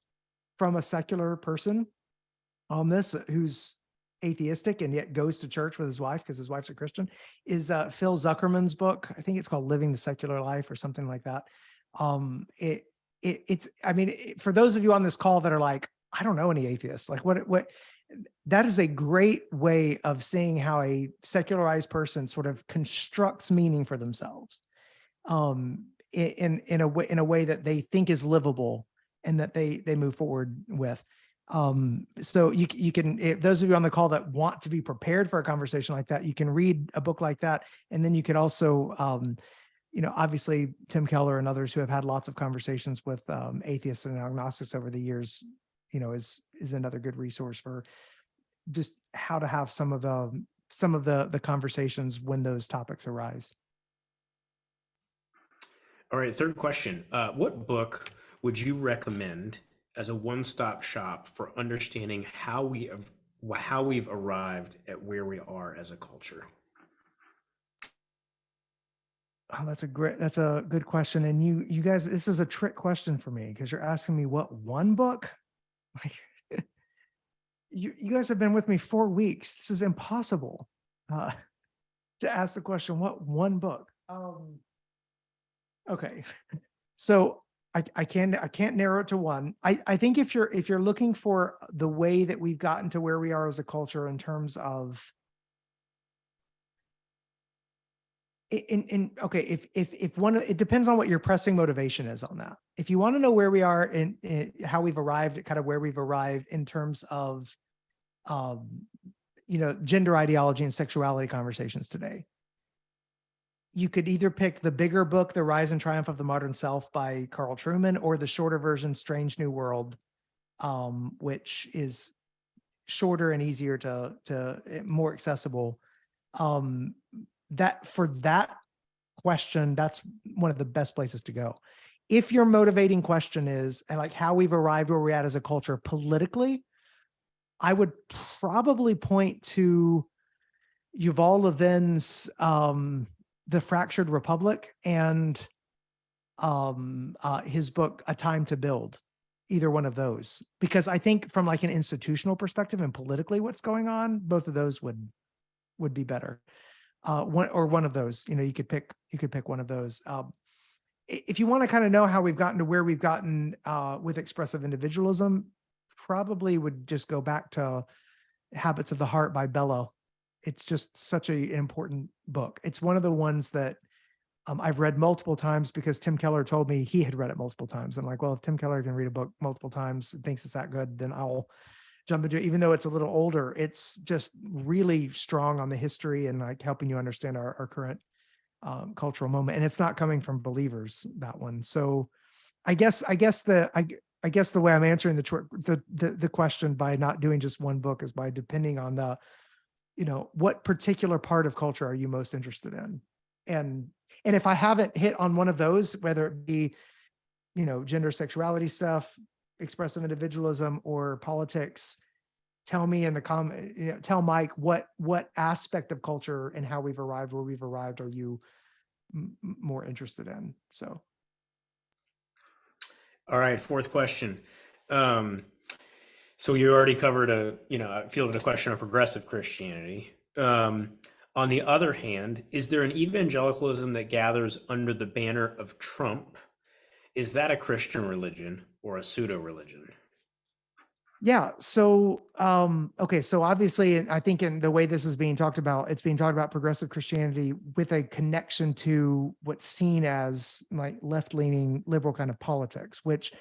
from a secular person on this, who's atheistic and yet goes to church with his wife because his wife's a Christian, is Phil Zuckerman's book. I think it's called Living the Secular Life or something like that. For those of you on this call that are like, I don't know any atheists, like what that is a great way of seeing how a secularized person sort of constructs meaning for themselves, in a way that they think is livable and that they move forward with. So you can, if those of you on the call that want to be prepared for a conversation like that, you can read a book like that. And then you could also, obviously Tim Keller and others who have had lots of conversations with atheists and agnostics over the years, is another good resource for just how to have some of the conversations when those topics arise. All right, third question. What book would you recommend as a one-stop shop for understanding how we've arrived at where we are as a culture? Oh, that's a good question. And you guys, this is a trick question for me because you're asking me what one book? Like, you guys have been with me 4 weeks. This is impossible to ask the question, what one book? Okay. So I can't narrow it to one. I think if you're looking for the way that we've gotten to where we are as a culture in terms of if one, it depends on what your pressing motivation is on that. If you want to know where we are in how we've arrived at kind of where we've arrived in terms of gender ideology and sexuality conversations today, you could either pick the bigger book, The Rise and Triumph of the Modern Self by Carl Trueman, or the shorter version, Strange New World, which is shorter and easier to more accessible. That for that question, that's one of the best places to go. If your motivating question is like how we've arrived where we're at as a culture politically, I would probably point to Yuval Levin's The Fractured Republic and his book, A Time to Build, either one of those. Because I think from like an institutional perspective and politically what's going on, both of those would be better. One of those, you could pick one of those. If you want to kind of know how we've gotten to where we've gotten with expressive individualism, probably would just go back to Habits of the Heart by Bellow. It's just such an important book. It's one of the ones that I've read multiple times because Tim Keller told me he had read it multiple times. I'm like, well, if Tim Keller can read a book multiple times and thinks it's that good, then I'll jump into it. Even though it's a little older, it's just really strong on the history and like helping you understand our current cultural moment. And it's not coming from believers, that one. So I guess the way I'm answering the question by not doing just one book is by depending on the, what particular part of culture are you most interested in? And if I haven't hit on one of those, whether it be, gender, sexuality stuff, expressive individualism, or politics, tell me in the comment, tell Mike what aspect of culture and how we've arrived where we've arrived are you more interested in? So. All right, fourth question. So you already covered fielded a question of progressive Christianity. On the other hand, is there an evangelicalism that gathers under the banner of Trump? Is that a Christian religion or a pseudo religion? Yeah. So, okay. So obviously, I think in the way this is being talked about, it's being talked about progressive Christianity with a connection to what's seen as like left-leaning liberal kind of politics, which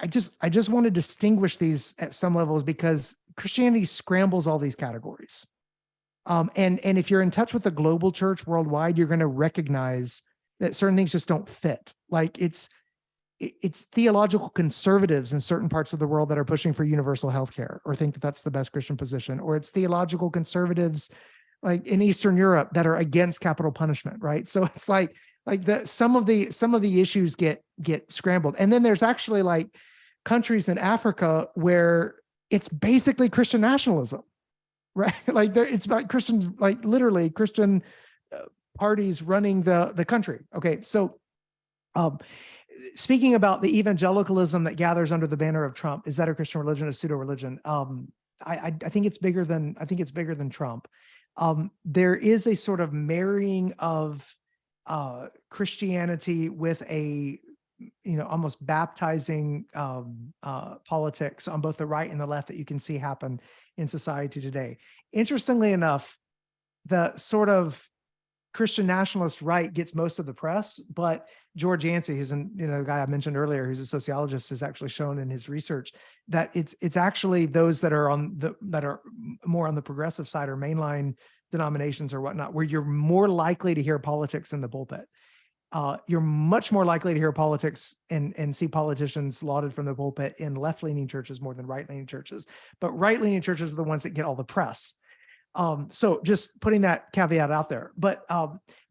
I just want to distinguish these at some levels because Christianity scrambles all these categories. And if you're in touch with the global church worldwide, you're going to recognize that certain things just don't fit. Like it's theological conservatives in certain parts of the world that are pushing for universal health care or think that that's the best Christian position, or it's theological conservatives like in Eastern Europe that are against capital punishment, right? So it's like some of the issues get scrambled. And then there's actually like countries in Africa where it's basically Christian nationalism, right? Like it's about Christians, like literally Christian parties running the country. Okay, so um, speaking about the evangelicalism that gathers under the banner of Trump, is that a Christian religion, a pseudo religion? I think it's bigger than Trump. There is a sort of marrying of Christianity with a almost baptizing politics on both the right and the left that you can see happen in society today. Interestingly enough, the sort of Christian nationalist right gets most of the press, but George Yancey, who's the guy I mentioned earlier, who's a sociologist, has actually shown in his research that it's actually those that are more on the progressive side or mainline denominations or whatnot, where you're more likely to hear politics in the pulpit. You're much more likely to hear politics and see politicians lauded from the pulpit in left-leaning churches more than right-leaning churches. But right-leaning churches are the ones that get all the press. So just putting that caveat out there, but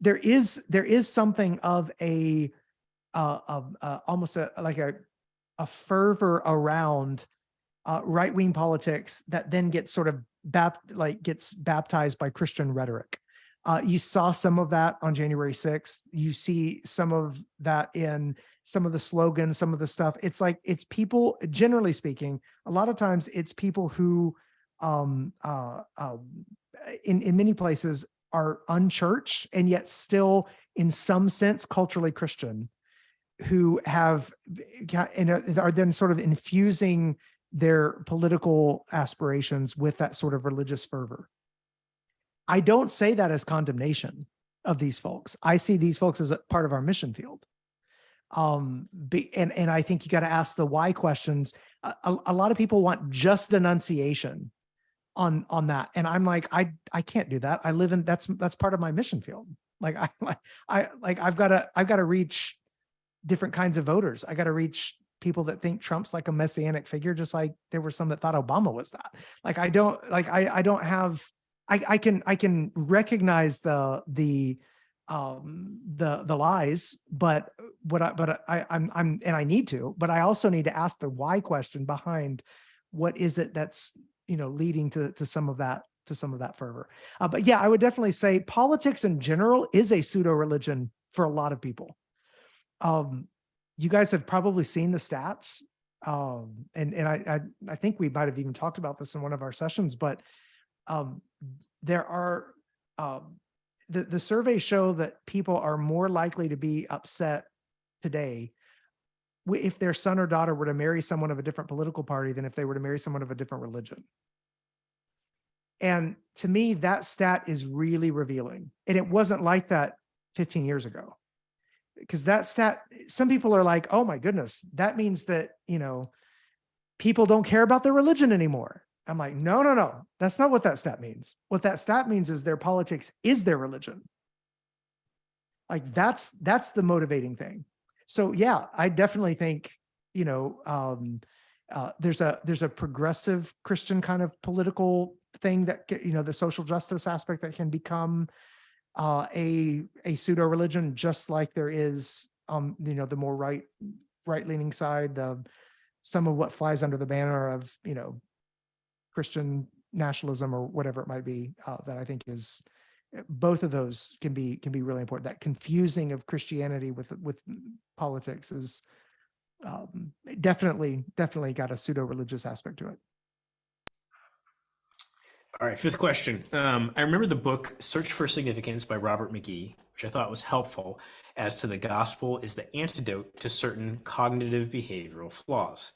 there is something of a almost a fervor around right-wing politics that then gets sort of gets baptized by Christian rhetoric. You saw some of that on January 6th. You see some of that in some of the slogans, some of the stuff. It's like it's people, generally speaking, a lot of times it's people who in many places are unchurched and yet still in some sense culturally Christian, who have and are then sort of infusing their political aspirations with that sort of religious fervor. I don't say that as condemnation of these folks. I see these folks as a part of our mission field. And I think you got to ask the why questions. A lot of people want just denunciation on that, and I'm like, I can't do that. I live in that's part of my mission field. Like I've got to reach different kinds of voters. I got to reach people that think Trump's like a messianic figure, just like there were some that thought Obama was that. Like I don't have. I can recognize the lies, but I'm and I need to, but I also need to ask the why question behind what is it that's leading to some of that fervor. But yeah, I would definitely say politics in general is a pseudo religion for a lot of people. You guys have probably seen the stats, and I think we might have even talked about this in one of our sessions, but there are the surveys show that people are more likely to be upset today if their son or daughter were to marry someone of a different political party than if they were to marry someone of a different religion. And to me, that stat is really revealing. And it wasn't like that 15 years ago. Because that stat, some people are like, oh my goodness, that means that, people don't care about their religion anymore. I'm like, no, that's not what that stat means. What that stat means is their politics is their religion. Like that's the motivating thing. So yeah, I definitely think, there's a progressive Christian kind of political thing that, the social justice aspect that can become a pseudo religion, just like there is, the more right-leaning side, some of what flies under the banner of, Christian nationalism or whatever it might be, that I think is both of those can be really important. That confusing of Christianity with politics is Definitely got a pseudo-religious aspect to it. All right, fifth question. I remember the book Search for Significance by Robert McGee, which I thought was helpful as to the gospel is the antidote to certain cognitive behavioral flaws.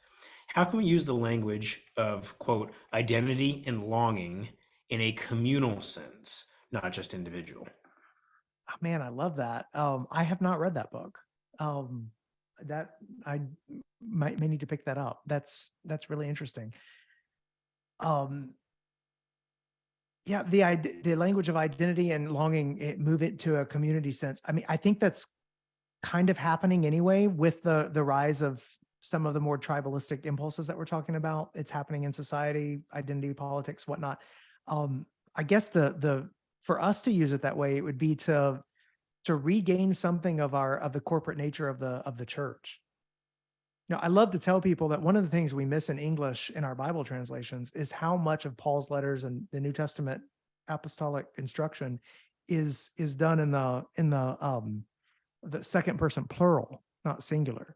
How can we use the language of, quote, identity and longing in a communal sense, not just individual? Oh, man, I love that. I have not read that book. Um, that I may need to pick that up. That's really interesting. Yeah, the language of identity and longing, move it to a community sense. I mean, I think that's kind of happening anyway with the rise of some of the more tribalistic impulses that we're talking about. It's happening in society, identity politics, whatnot. I guess the for us to use it that way, it would be to regain something of the corporate nature of the church. You know, I love to tell people that one of the things we miss in English in our Bible translations is how much of Paul's letters and the New Testament apostolic instruction is done in the second person plural, not singular.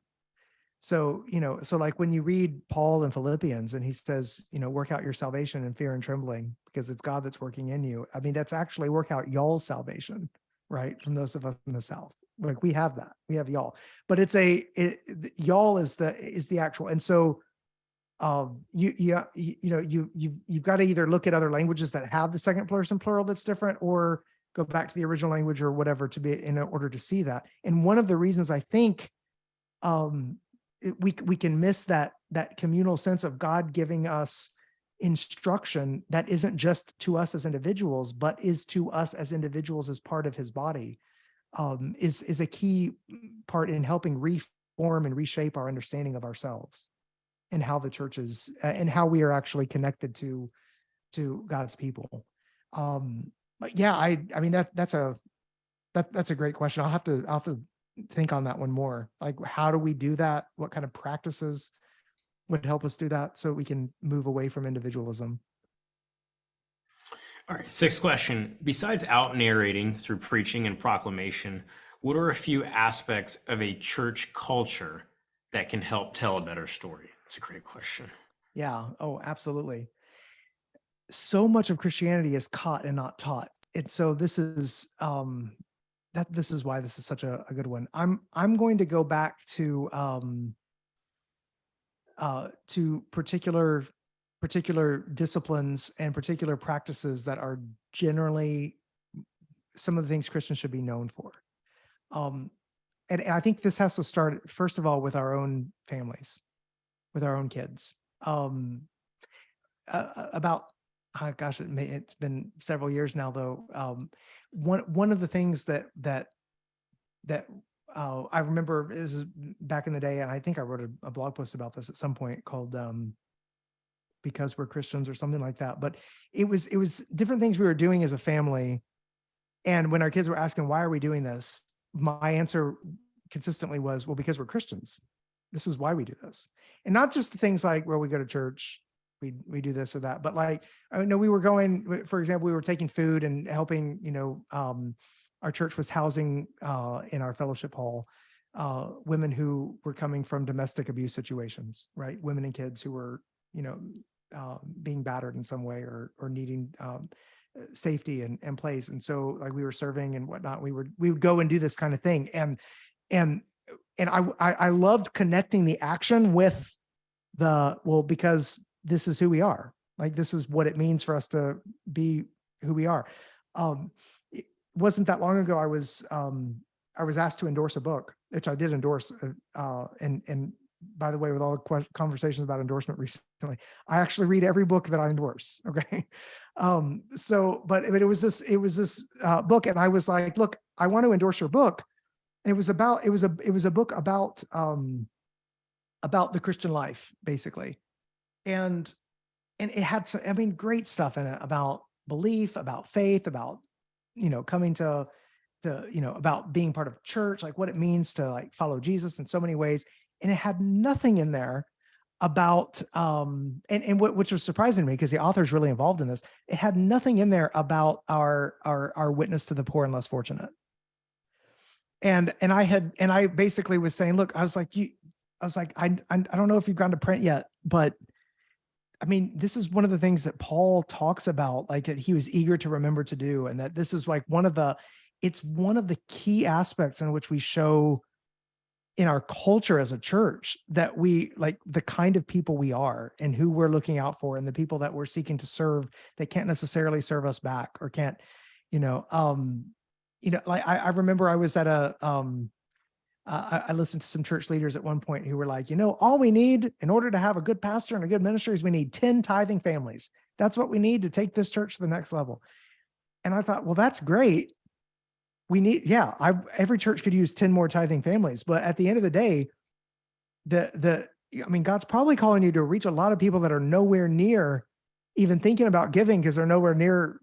So, so like when you read Paul in Philippians and he says, work out your salvation in fear and trembling because it's God that's working in you. I mean, that's actually work out y'all's salvation, right? From those of us in the South. Like we have that, we have y'all, but y'all is the actual. And so you've got to either look at other languages that have the second person plural that's different, or go back to the original language or whatever to be in order to see that. And one of the reasons I think we can miss that communal sense of God giving us instruction that isn't just to us as individuals, but is to us as individuals as part of his body, is a key part in helping reform and reshape our understanding of ourselves and how the church is and how we are actually connected to God's people. But yeah, I mean that's a great question. I'll have to think on that one more. Like, how do we do that? What kind of practices would help us do that so we can move away from individualism? All right, sixth question. Besides out narrating through preaching and proclamation, what are a few aspects of a church culture that can help tell a better story? It's a great question. Yeah. Oh, absolutely. So much of Christianity is caught and not taught. And so this is this is why this is such a good one. I'm going to go back to particular disciplines and particular practices that are generally some of the things Christians should be known for. And I think this has to start, first of all, with our own families, with our own kids. About, oh gosh, it's been several years now, though. One of the things that I remember is back in the day, and I think I wrote a blog post about this at some point called Because We're Christians or something like that. But it was different things we were doing as a family. And when our kids were asking, why are we doing this? My answer consistently was, well, because we're Christians. This is why we do this. And not just the things like, well, we go to church, we do this or that, but like, I know we were going, for example, we were taking food and helping, our church was housing in our fellowship hall women who were coming from domestic abuse situations, right? Women and kids who were, being battered in some way or needing safety and place. And so like we were serving and whatnot, we would go and do this kind of thing. And I loved connecting the action with because this is who we are. Like, this is what it means for us to be who we are. It wasn't that long ago, I was asked to endorse a book, which I did endorse. And by the way, with all the conversations about endorsement recently, I actually read every book that I endorse. Okay. But it was this book, and I was like, look, I want to endorse your book. And it was a book about the Christian life, basically. And it had some, great stuff in it about belief, about faith, about, coming to, about being part of church, like what it means to like follow Jesus in so many ways. And it had nothing in there about, which was surprising to me because the author's really involved in this. It had nothing in there about our witness to the poor and less fortunate. And I basically was saying, look, I was like, I was like, I don't know if you've gone to print yet, but I mean, this is one of the things that Paul talks about, like that he was eager to remember to do. And that this is like it's one of the key aspects in which we show in our culture as a church that we like the kind of people we are and who we're looking out for and the people that we're seeking to serve that can't necessarily serve us back or can't, like I remember I was at I listened to some church leaders at one point who were like, all we need in order to have a good pastor and a good ministry is we need 10 tithing families. That's what we need to take this church to the next level. And I thought, well, that's great. We need, every church could use 10 more tithing families. But at the end of the day, God's probably calling you to reach a lot of people that are nowhere near even thinking about giving because they're nowhere near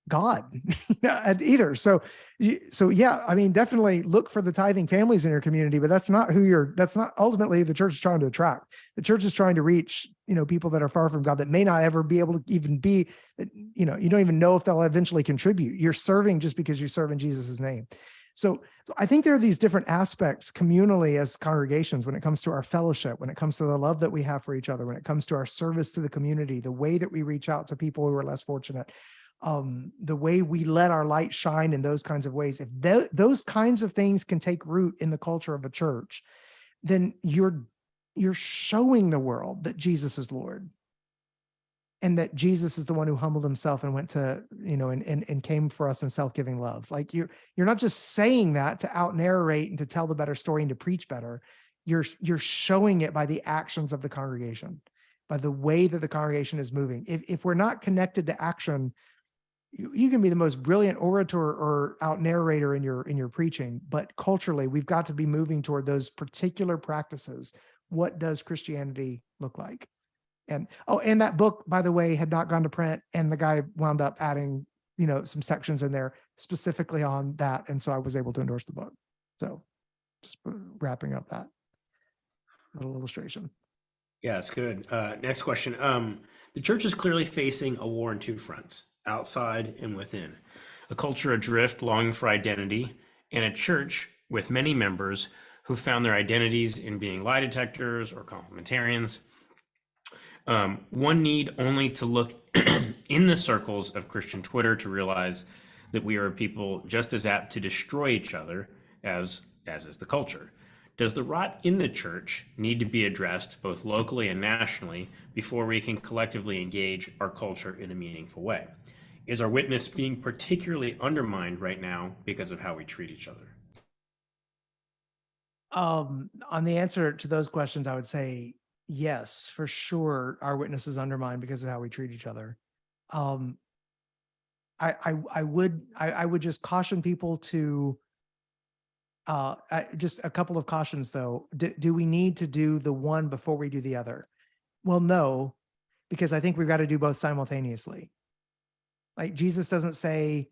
God either. So yeah, definitely look for the tithing families in your community, but that's not ultimately the church is trying to attract. The church is trying to reach, people that are far from God that may not ever be able to even be, you don't even know if they'll eventually contribute. You're serving just because you serve in Jesus' name. So I think there are these different aspects communally as congregations when it comes to our fellowship, when it comes to the love that we have for each other, when it comes to our service to the community, the way that we reach out to people who are less fortunate, the way we let our light shine in those kinds of ways. If those kinds of things can take root in the culture of a church, then you're showing the world that Jesus is Lord and that Jesus is the one who humbled himself and went to, and came for us in self-giving love. Like you're not just saying that to out narrate and to tell the better story and to preach better. You're showing it by the actions of the congregation, by the way that the congregation is moving. If we're not connected to action, you can be the most brilliant orator or out narrator in your preaching, but culturally we've got to be moving toward those particular practices. What does Christianity look like? And that book, by the way, had not gone to print, and the guy wound up adding, some sections in there specifically on that, and so I was able to endorse the book. So, just wrapping up that little illustration. Yeah, it's good. Next question. The church is clearly facing a war on two fronts, outside and within. A culture adrift longing for identity, and a church with many members who found their identities in being lie detectors or complementarians. One need only to look in the circles of Christian Twitter to realize that we are people just as apt to destroy each other as is the culture. Does the rot in the church need to be addressed both locally and nationally before we can collectively engage our culture in a meaningful way? Is our witness being particularly undermined right now because of how we treat each other? On the answer to those questions, I would say yes, for sure. Our witness is undermined because of how we treat each other. I would just caution people to just a couple of cautions though. Do we need to do the one before we do the other? Well, no, because I think we've got to do both simultaneously. Like Jesus doesn't say,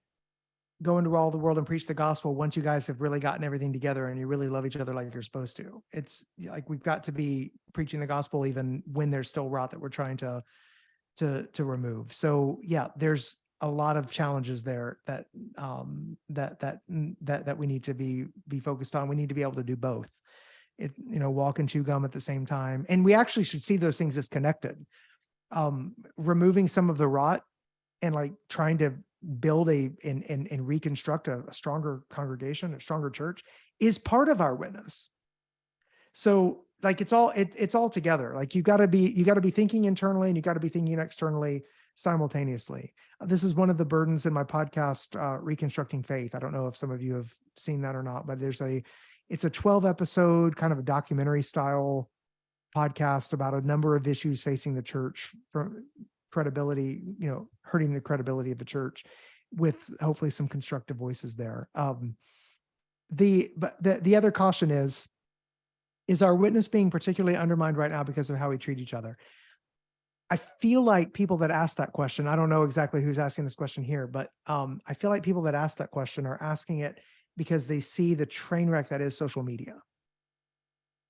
go into all the world and preach the gospel once you guys have really gotten everything together and you really love each other like you're supposed to. It's like we've got to be preaching the gospel even when there's still rot that we're trying to remove. So yeah, there's a lot of challenges there that we need to be focused on. We need to be able to do both. Walk and chew gum at the same time. And we actually should see those things as connected. Removing some of the rot and like trying to build and reconstruct a stronger congregation, a stronger church is part of our witness. So like it's all together. Like you got to be thinking internally and you got to be thinking externally simultaneously. This is one of the burdens in my podcast, Reconstructing Faith. I don't know if some of you have seen that or not, but it's a 12 episode kind of a documentary style podcast about a number of issues facing the church from credibility, hurting the credibility of the church, with hopefully some constructive voices there. The other caution is our witness being particularly undermined right now because of how we treat each other? I feel like people that ask that question, I don't know exactly who's asking this question here, but I feel like people that ask that question are asking it because they see the train wreck that is social media.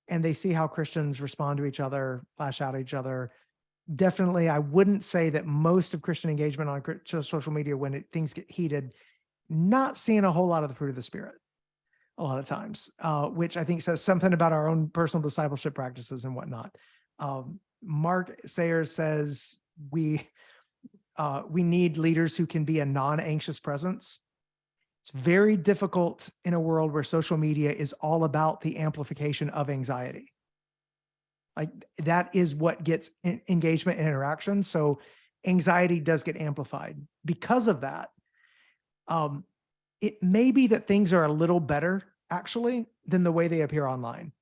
And they see how Christians respond to each other, lash out at each other. Definitely, I wouldn't say that most of Christian engagement on social media, when things get heated, not seeing a whole lot of the fruit of the Spirit. a lot of times, which I think says something about our own personal discipleship practices and whatnot. Mark Sayers says we need leaders who can be a non-anxious presence. It's very difficult in a world where social media is all about the amplification of anxiety. Like that is what gets engagement and interaction. So anxiety does get amplified. Because of that, it may be that things are a little better actually than the way they appear online.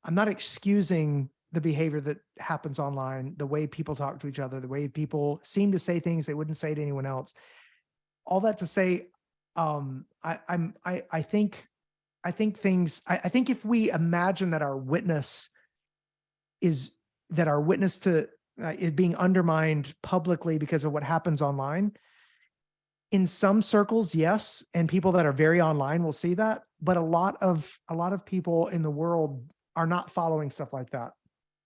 I'm not excusing the behavior that happens online, the way people talk to each other, the way people seem to say things they wouldn't say to anyone else. All that to say, I think if we imagine that our witness to is being undermined publicly because of what happens online, in some circles, yes, and people that are very online will see that, but a lot of people in the world are not following stuff like that.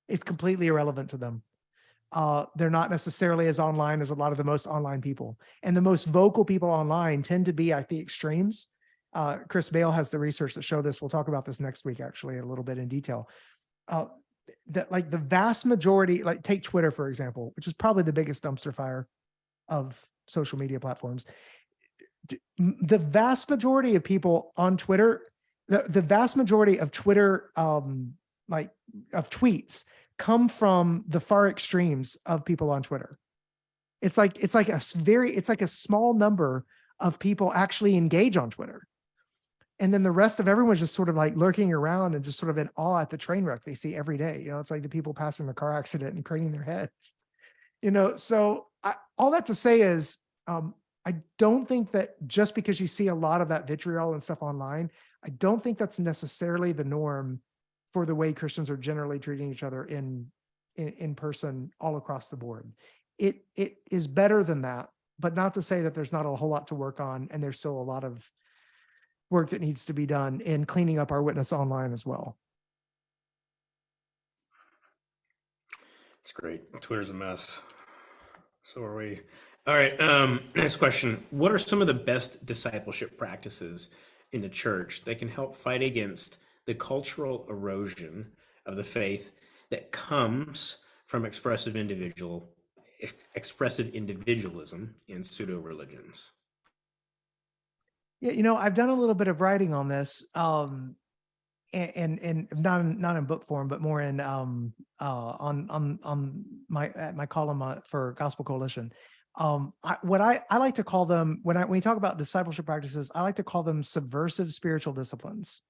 It's completely irrelevant to them. They're not necessarily as online as a lot of the most online people. And the most vocal people online tend to be at the extremes. Chris Bale has the research that show this. We'll talk about this next week, actually, a little bit in detail. That like the vast majority, like take Twitter, for example, which is probably the biggest dumpster fire of social media platforms. The vast majority of people on Twitter, the vast majority of Twitter, like of tweets come from the far extremes of people on Twitter. It's like a small number of people actually engage on Twitter. And then the rest of everyone's just sort of like lurking around and just sort of in awe at the train wreck they see every day. You know, it's like the people passing the car accident and craning their heads. You know, so all that to say is, I don't think that just because you see a lot of that vitriol and stuff online, I don't think that's necessarily the norm for the way Christians are generally treating each other in person all across the board. It is better than that, but not to say that there's not a whole lot to work on, and there's still a lot of work that needs to be done in cleaning up our witness online as well. It's great. Twitter's a mess. So are we. All right. Next question. What are some of the best discipleship practices in the church that can help fight against the cultural erosion of the faith that comes from expressive individualism in pseudo-religions? Yeah, you know, I've done a little bit of writing on this, and not in book form, but more in on my column for Gospel Coalition. What I like to call them when we talk about discipleship practices, I like to call them subversive spiritual disciplines.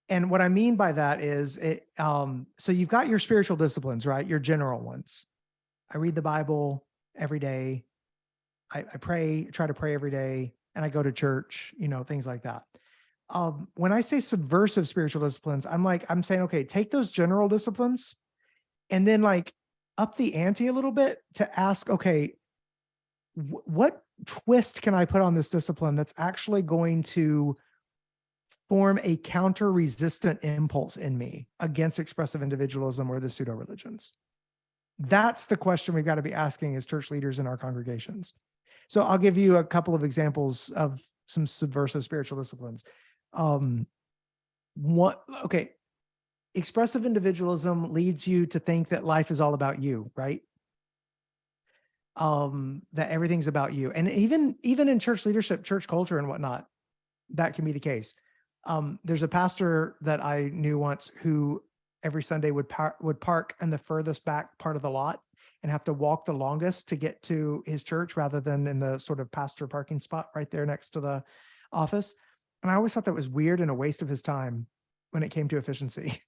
And what I mean by that is so you've got your spiritual disciplines, right? Your general ones. I read the Bible every day. I try to pray every day, and I go to church, you know, things like that. When I say subversive spiritual disciplines, I'm saying, okay, take those general disciplines and then like up the ante a little bit to ask, okay, what twist can I put on this discipline that's actually going to form a counter-resistant impulse in me against expressive individualism or the pseudo-religions? That's the question we've got to be asking as church leaders in our congregations. So I'll give you a couple of examples of some subversive spiritual disciplines. Expressive individualism leads you to think that life is all about you, right? That everything's about you. And even in church leadership, church culture and whatnot, that can be the case. There's a pastor that I knew once who every Sunday would park in the furthest back part of the lot and have to walk the longest to get to his church rather than in the sort of pastor parking spot right there next to the office. And I always thought that was weird and a waste of his time when it came to efficiency.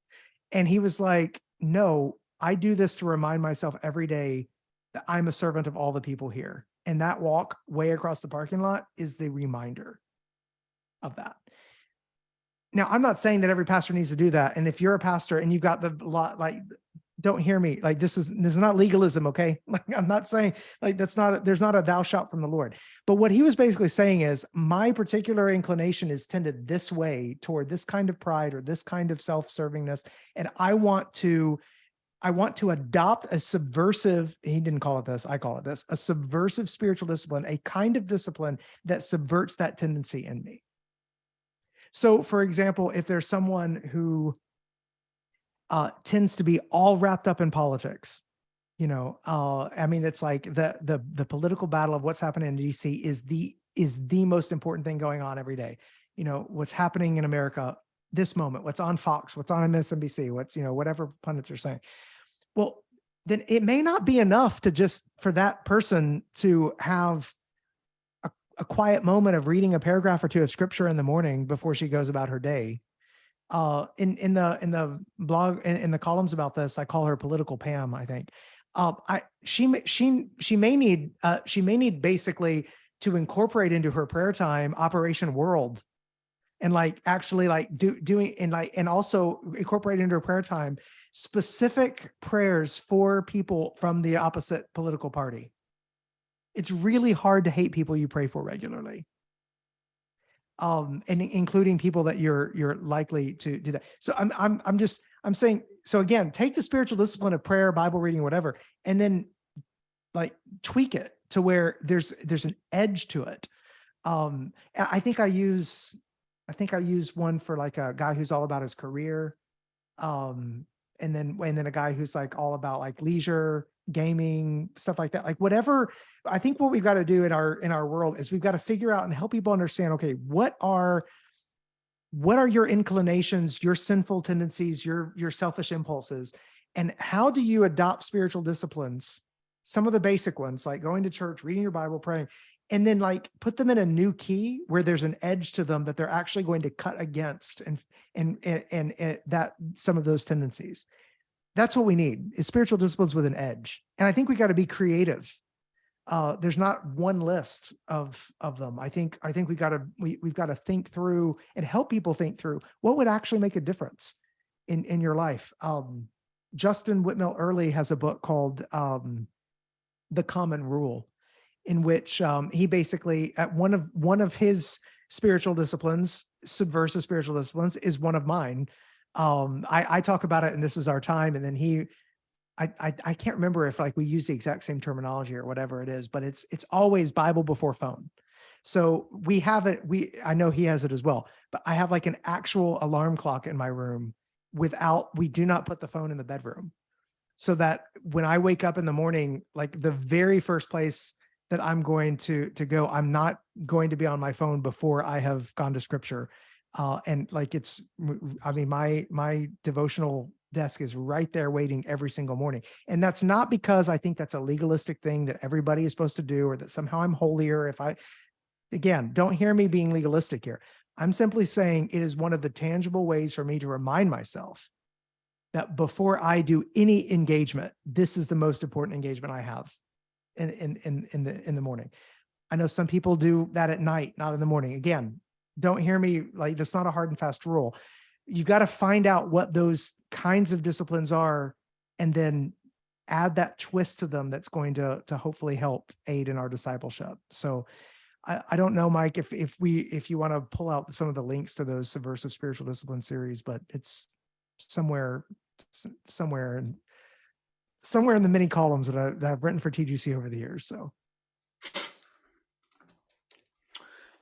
And he was like, no, I do this to remind myself every day that I'm a servant of all the people here. And that walk way across the parking lot is the reminder of that. Now, I'm not saying that every pastor needs to do that. And if you're a pastor and you've got the lot, like, don't hear me. Like, this is not legalism, okay? Like, I'm not saying like there's not a thou shalt from the Lord. But what he was basically saying is my particular inclination is tended this way toward this kind of pride or this kind of self-servingness. And I want to adopt a subversive, he didn't call it this, I call it this, a subversive spiritual discipline, a kind of discipline that subverts that tendency in me. So for example, if there's someone who tends to be all wrapped up in politics, I mean, it's like the political battle of what's happening in DC is the most important thing going on every day. What's happening in America this moment, what's on Fox, what's on MSNBC, what's, whatever pundits are saying. Well, then it may not be enough to just for that person to have a quiet moment of reading a paragraph or two of scripture in the morning before she goes about her day. In the blog, in the columns about this, I call her Political Pam, I think. She may need basically to incorporate into her prayer time Operation World, and like actually like doing and also incorporate into her prayer time specific prayers for people from the opposite political party. It's really hard to hate people you pray for regularly. And including people that you're likely to do that. So I'm saying, so again, take the spiritual discipline of prayer, Bible reading, whatever, and then like tweak it to where there's an edge to it. I think I use one for like a guy who's all about his career. And then a guy who's like all about like leisure, gaming, stuff like that. Like whatever. I think what we've got to do in our world is we've got to figure out and help people understand, okay, what are your inclinations, your sinful tendencies, your selfish impulses, and how do you adopt spiritual disciplines, some of the basic ones like going to church, reading your Bible, praying, and then like put them in a new key where there's an edge to them that they're actually going to cut against and that some of those tendencies. That's what we need, is spiritual disciplines with an edge. And I think we got to be creative. There's not one list of them. I think we've got to think through and help people think through what would actually make a difference in your life. Justin Whitmel Earley has a book called The Common Rule, in which he basically at one of his spiritual disciplines, subversive spiritual disciplines, is one of mine. I talk about it, and This Is Our Time, and then I can't remember if like we use the exact same terminology or whatever it is, but it's always Bible before phone. So we have it. I know he has it as well, but I have like an actual alarm clock in my room we do not put the phone in the bedroom, so that when I wake up in the morning, like the very first place that I'm going to go, I'm not going to be on my phone before I have gone to scripture. And like my devotional desk is right there waiting every single morning. And that's not because I think that's a legalistic thing that everybody is supposed to do, or that somehow I'm holier again, don't hear me being legalistic here. I'm simply saying it is one of the tangible ways for me to remind myself that before I do any engagement, this is the most important engagement I have in the morning. I know some people do that at night, not in the morning. Again, don't hear me like that's not a hard and fast rule. You've got to find out what those kinds of disciplines are, and then add that twist to them that's going to hopefully help aid in our discipleship. So I don't know, Mike, if you want to pull out some of the links to those subversive spiritual discipline series, but it's somewhere in the many columns that I've written for TGC over the years. So.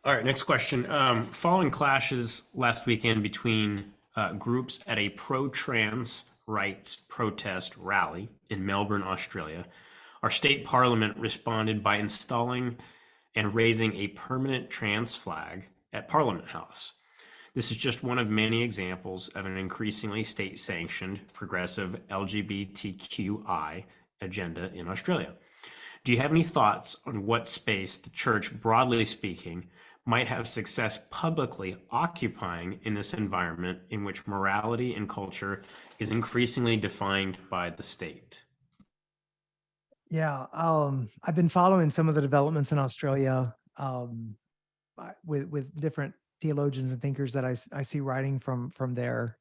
All right, next question. Following clashes last weekend between groups at a pro-trans rights protest rally in Melbourne, Australia, our state parliament responded by installing and raising a permanent trans flag at Parliament House. This is just one of many examples of an increasingly state-sanctioned progressive LGBTQI agenda in Australia. Do you have any thoughts on what space the church, broadly speaking, might have success publicly occupying in this environment in which morality and culture is increasingly defined by the state? Yeah, I've been following some of the developments in Australia with different theologians and thinkers that I see writing from there.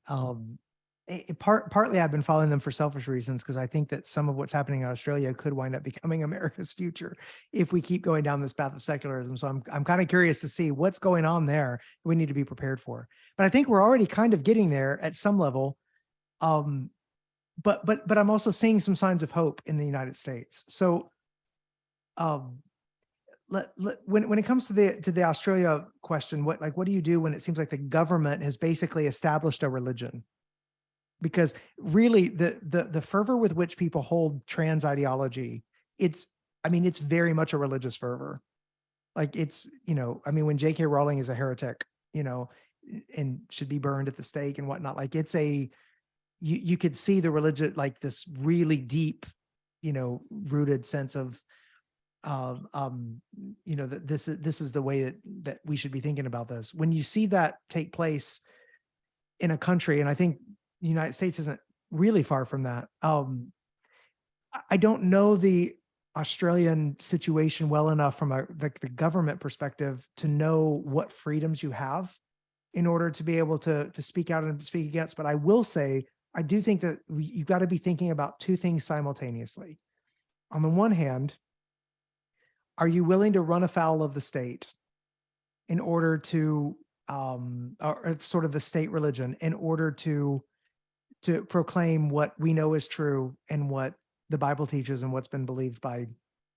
Partly I've been following them for selfish reasons, because I think that some of what's happening in Australia could wind up becoming America's future if we keep going down this path of secularism. So I'm kind of curious to see what's going on there. We need to be prepared for. But I think we're already kind of getting there at some level. But I'm also seeing some signs of hope in the United States. So when it comes to the Australia question, what do you do when it seems like the government has basically established a religion? Because really the fervor with which people hold trans ideology, it's very much a religious fervor. Like when J.K. Rowling is a heretic, and should be burned at the stake and whatnot, like you could see the religion, like this really deep, rooted sense of that this is the way that we should be thinking about this. When you see that take place in a country, and I think the United States isn't really far from that. I don't know the Australian situation well enough from the government perspective to know what freedoms you have in order to be able to speak out and speak against. But I will say, I do think that you've got to be thinking about two things simultaneously. On the one hand, are you willing to run afoul of the state in order to, or sort of the state religion, in order to proclaim what we know is true and what the Bible teaches and what's been believed by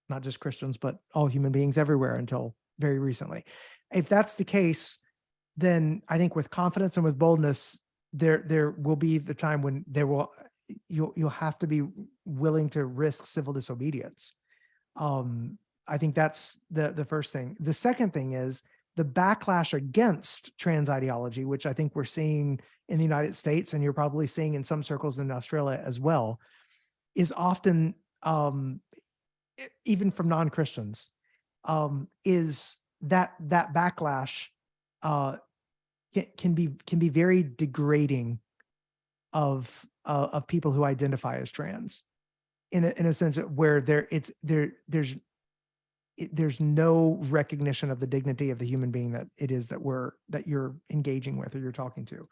not just Christians, but all human beings everywhere until very recently? If that's the case, then I think with confidence and with boldness, there will be the time when you'll have to be willing to risk civil disobedience. I think that's the first thing. The second thing is the backlash against trans ideology, which I think we're seeing in the United States, and you're probably seeing in some circles in Australia as well, is often, even from non-Christians, is that backlash can be very degrading of people who identify as trans, in a sense where there's no recognition of the dignity of the human being that it is that you're engaging with or you're talking to.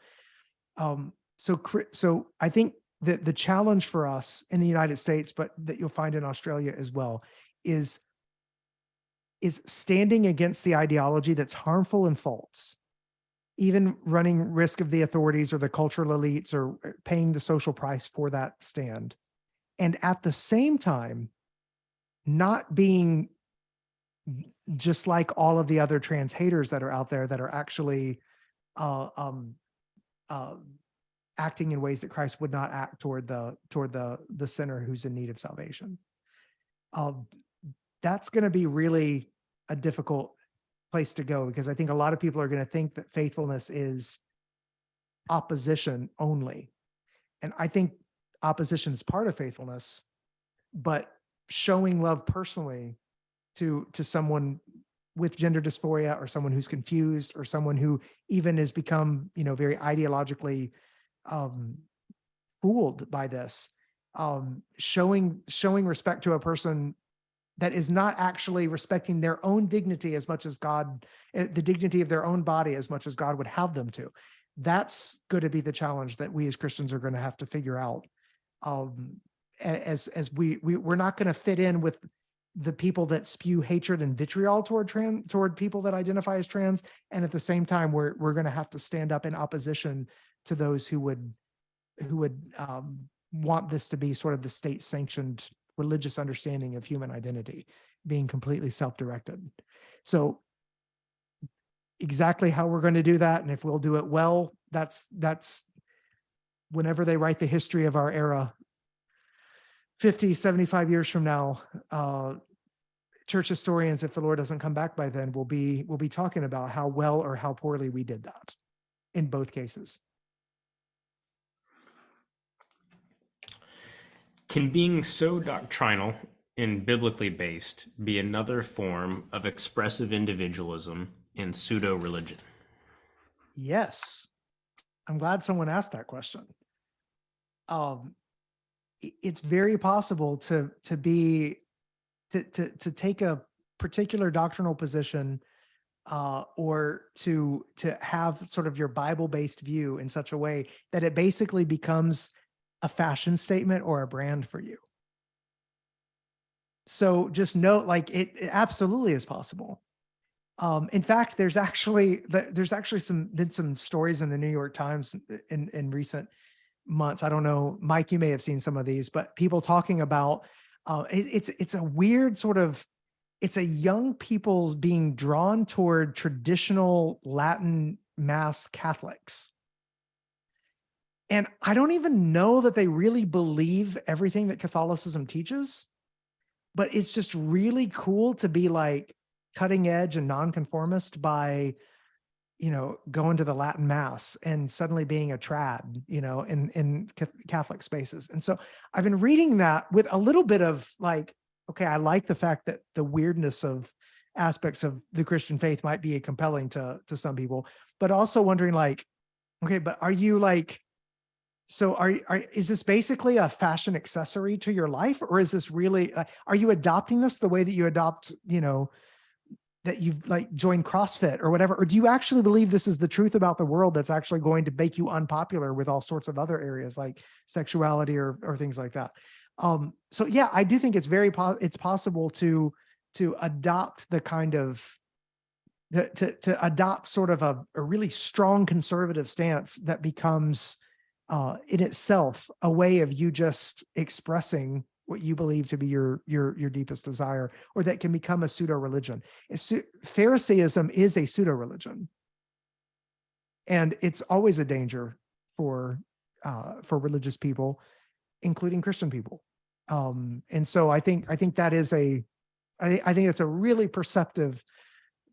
So I think that the challenge for us in the United States, but that you'll find in Australia as well, is standing against the ideology that's harmful and false, even running risk of the authorities or the cultural elites or paying the social price for that stand. And at the same time, not being just like all of the other trans haters that are out there that are actually acting in ways that Christ would not act toward the sinner who's in need of salvation. That's going to be really a difficult place to go, because I think a lot of people are going to think that faithfulness is opposition only. And I think opposition is part of faithfulness, but showing love personally to someone with gender dysphoria, or someone who's confused, or someone who even has become, very ideologically fooled by this, showing respect to a person that is not actually respecting their own dignity as much as God, the dignity of their own body as much as God would have them to. That's going to be the challenge that we as Christians are going to have to figure out. As we're not going to fit in with the people that spew hatred and vitriol toward people that identify as trans, and at the same time, we're going to have to stand up in opposition to those who would want this to be sort of the state-sanctioned religious understanding of human identity, being completely self-directed. So exactly how we're going to do that, and if we'll do it well, that's whenever they write the history of our era, 50, 75 years from now, church historians, if the Lord doesn't come back by then, will be talking about how well or how poorly we did that in both cases. Can being so doctrinal and biblically based be another form of expressive individualism and pseudo-religion? Yes. I'm glad someone asked that question. It's very possible to take a particular doctrinal position, or to have sort of your Bible-based view in such a way that it basically becomes a fashion statement or a brand for you. So just note, like, it absolutely is possible. In fact, there's actually been some stories in the New York Times in recent months. I don't know, Mike, you may have seen some of these, but people talking about it's a weird sort of it's a young people's being drawn toward traditional Latin Mass Catholics. And I don't even know that they really believe everything that Catholicism teaches, but it's just really cool to be like cutting edge and nonconformist by, going to the Latin Mass and suddenly being a trad, in Catholic spaces. And so I've been reading that with a little bit of like, okay, I like the fact that the weirdness of aspects of the Christian faith might be compelling to some people, but also wondering like, okay, but are you like, so is this basically a fashion accessory to your life, or is this really, are you adopting this the way that you adopt, that you've like joined CrossFit or whatever? Or do you actually believe this is the truth about the world that's actually going to make you unpopular with all sorts of other areas like sexuality or things like that? So yeah, I do think it's it's possible to adopt the kind of, to adopt sort of a really strong conservative stance that becomes in itself a way of you just expressing what you believe to be your deepest desire, or that can become a pseudo religion. Pharisaism is a pseudo religion, and it's always a danger for religious people, including Christian people. And so I think that is I think it's a really perceptive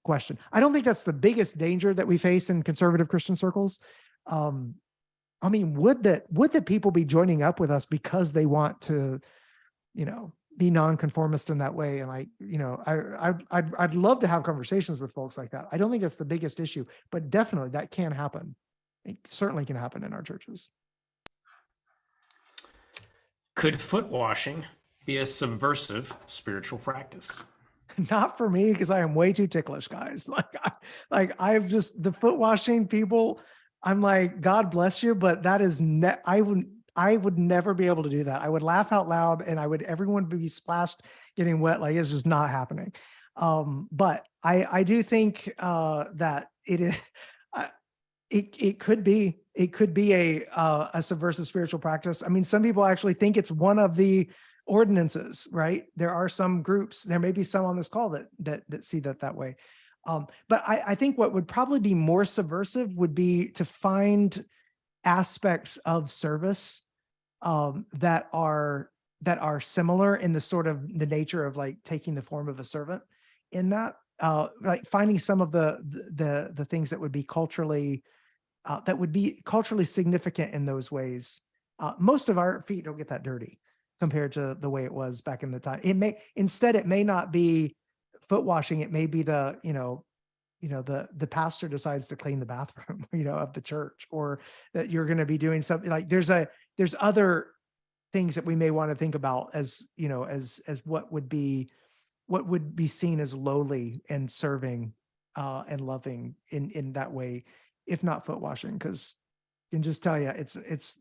question. I don't think that's the biggest danger that we face in conservative Christian circles. I mean, would that people be joining up with us because they want to, be nonconformist in that way? And like, I'd love to have conversations with folks like that. I don't think that's the biggest issue, but definitely that can happen. It certainly can happen in our churches. Could foot washing be a subversive spiritual practice? Not for me, because I am way too ticklish, guys. I've just, the foot washing people, I'm like, God bless you, but that is I would never be able to do that. I would laugh out loud, and everyone would be splashed, getting wet. Like, it's just not happening. But I do think that it is, it could be a subversive spiritual practice. I mean, some people actually think it's one of the ordinances, right? There are some groups, there may be some on this call that see that way. But I think what would probably be more subversive would be to find aspects of service that are similar in the sort of the nature of like taking the form of a servant, in that like finding some of the things that would be culturally significant in those ways. Most of our feet don't get that dirty compared to the way it was back in the time. It may not be foot washing. It may be the pastor decides to clean the bathroom, of the church, or that you're going to be doing something like there's other things that we may want to think about as what would be seen as lowly and serving and loving in that way, if not foot washing, because I can just tell you it's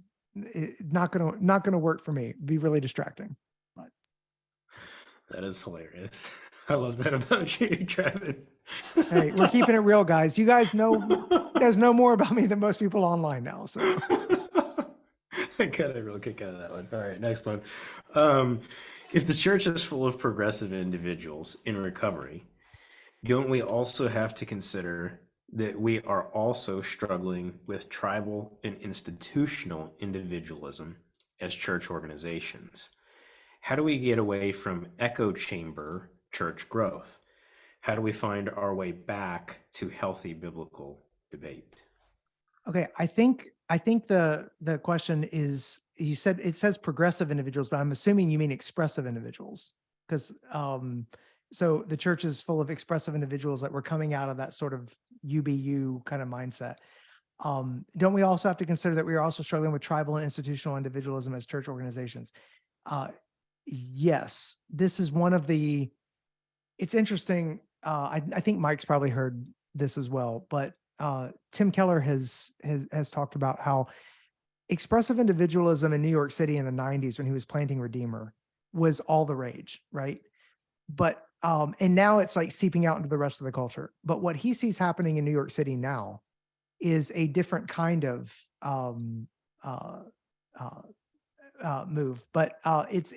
not gonna work for me. It'd be really distracting. But That is hilarious. I love that about you, Travis. hey, we're keeping it real, guys. You guys know more about me than most people online now. So I got a real kick out of that one. All right, next one. If the church is full of progressive individuals in recovery, don't we also have to consider that we are also struggling with tribal and institutional individualism as church organizations? How do we get away from echo chamber church growth? How do we find our way back to healthy biblical debate? okay, I think the question is, you said it says progressive individuals, but I'm assuming you mean expressive individuals, because so the church is full of expressive individuals that were coming out of that sort of UBU kind of mindset. Don't we also have to consider that we are also struggling with tribal and institutional individualism as church organizations? Yes, this is one of the, it's interesting. I think Mike's probably heard this as well, but Tim Keller has talked about how expressive individualism in New York City in the 90s, when he was planting Redeemer, was all the rage, right? But and now it's like seeping out into the rest of the culture. But what he sees happening in New York City now is a different kind of move. But it's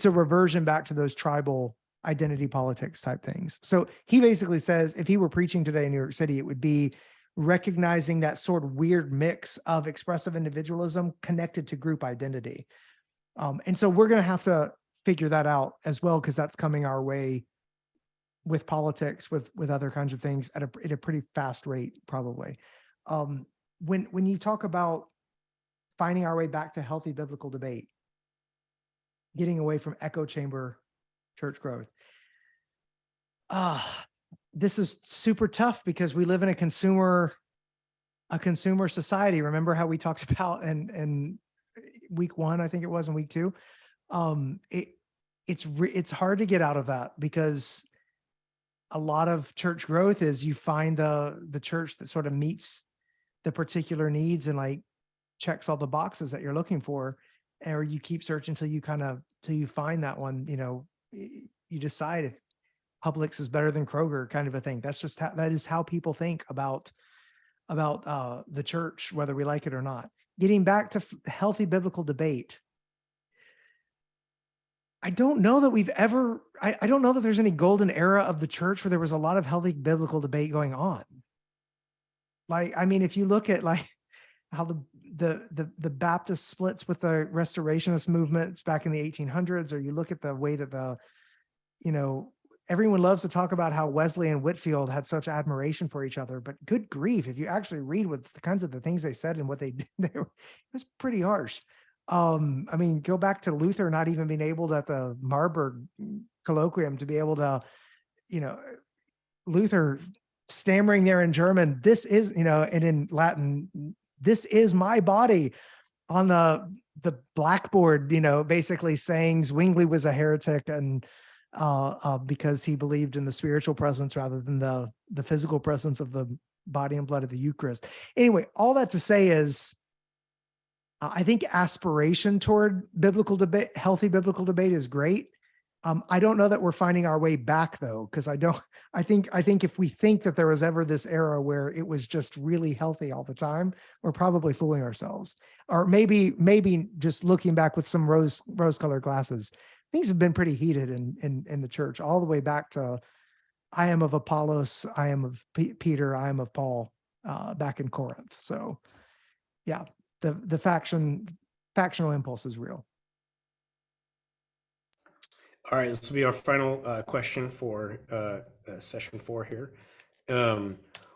a reversion back to those tribal identity politics type things. So he basically says if he were preaching today in New York City, it would be recognizing that sort of weird mix of expressive individualism connected to group identity. And so we're going to have to figure that out as well, because that's coming our way with politics, with other kinds of things at a pretty fast rate, probably. When you talk about finding our way back to healthy biblical debate, getting away from echo chamber church growth, this is super tough because we live in a consumer society. Remember how we talked about in week 1, I think it was, in week 2. It's hard to get out of that, because a lot of church growth is you find the church that sort of meets the particular needs and like checks all the boxes that you're looking for, or you keep searching till you find that one. You decide if Publix is better than Kroger, kind of a thing. That is how people think about the church, whether we like it or not. Getting back to healthy biblical debate, I don't know that we've ever, I don't know that there's any golden era of the church where there was a lot of healthy biblical debate going on. Like, I mean, if you look at like how the Baptist splits with the Restorationist movements back in the 1800s, or you look at the way that everyone loves to talk about how Wesley and Whitefield had such admiration for each other, but good grief, if you actually read what the kinds of the things they said and what they did, it was pretty harsh. I mean, go back to Luther not even being able to, at the Marburg colloquium, to be able to, Luther stammering there in German, this is, and in Latin, this is my body, on the blackboard, basically saying Zwingli was a heretic, and because he believed in the spiritual presence rather than the physical presence of the body and blood of the Eucharist. Anyway, all that to say is, I think aspiration toward biblical debate, healthy biblical debate, is great. I don't know that we're finding our way back, though, because I think if we think that there was ever this era where it was just really healthy all the time, we're probably fooling ourselves. Or maybe just looking back with some rose-colored glasses. Things have been pretty heated in the church, all the way back to I am of Apollos, I am of Peter, I am of Paul, back in Corinth. So yeah, the factional impulse is real. All right, this will be our final question for session 4 here.